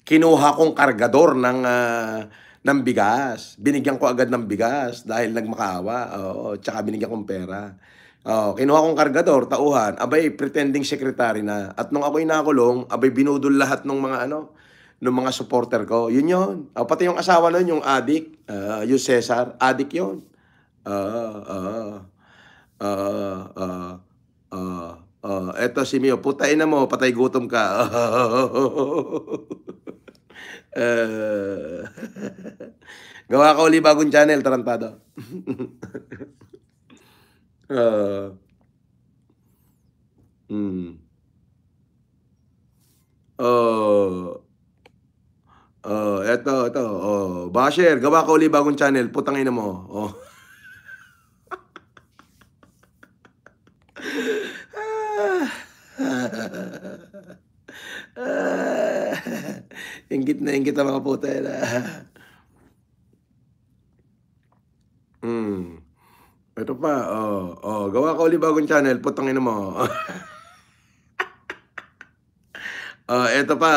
Kinuha kong kargador ng bigas. Binigyan ko agad ng bigas dahil nagmakaawa. Oo, tsaka binigyan kong pera. Oo, kinuha kong kargador, tauhan. Abay, pretending secretary na. At nung ako'y nakulong, abay, binudol lahat ng mga ng mga supporter ko. Yun yun. Pati yung asawa nun, yung adik, yung Cesar, adik yun. Eto si Mio, putain na mo, patay gutom ka. Gawa ka uli bagong channel, tarantado. Eto. Basher, gawa ka uli bagong channel, putangin na mo. Inggit na inggit ang mga puta yan. Ito pa, gawa ka uli bagong channel, putangin mo. Ito pa,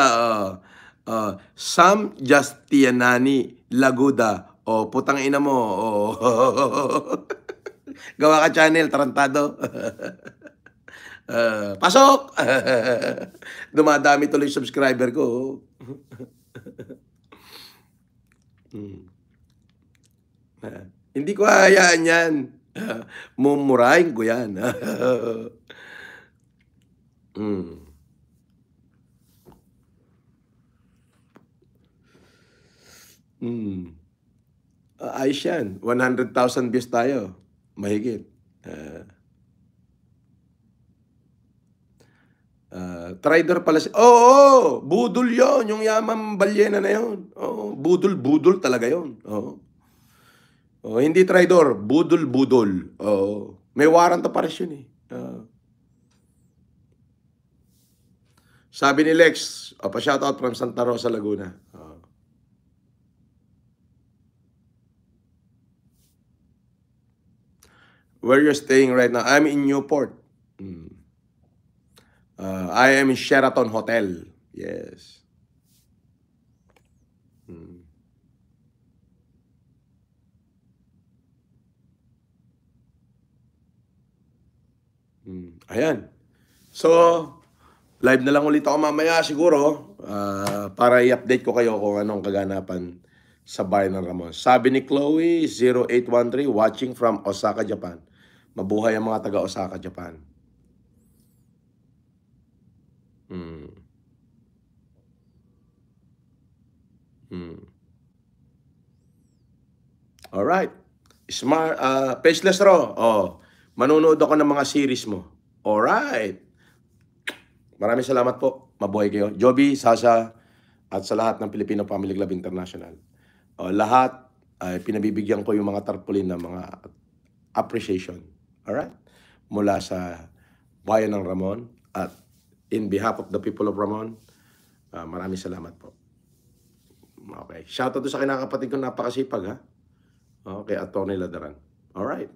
Sam Justianani Laguda, putangin mo. Gawa ka channel, tarantado. Pasok! Dumadami tuloy subscriber ko. Hindi ko hayaan yan. Mumurahin ko yan. Ayos yan. 100,000 views tayo. Mahigit. Trader pala si... budol yon, yung Yamang balyena na yon. Budol talaga yon. Hindi trader, budol. May warrant of arrest yun eh. Sabi ni Lex, pa-shoutout from Santa Rosa, Laguna. Where you're staying right now? I'm in Newport. I am in Sheraton Hotel. Yes. Ayan. So, live na lang ulit ako mamaya siguro para i-update ko kayo kung anong kaganapan sa bayan ng Ramon. Sabi ni Chloe 0813 watching from Osaka, Japan. Mabuhay ang mga taga Osaka, Japan. Alright. Smart, Faceless Raw. Manunood ako ng mga series mo. Alright. Maraming salamat po. Mabuhay kayo. Joby, Sasha, at sa lahat ng Filipino Family Club International. Lahat ay pinabibigyan ko yung mga tarpaulin na mga appreciation. Alright? Mula sa bayan ng Ramon at in behalf of the people of Ramon, maraming salamat po. Okay. Shoutout sa kinakapatid ko, napakasipag ha. Okay, Atty. Ladaran. Alright.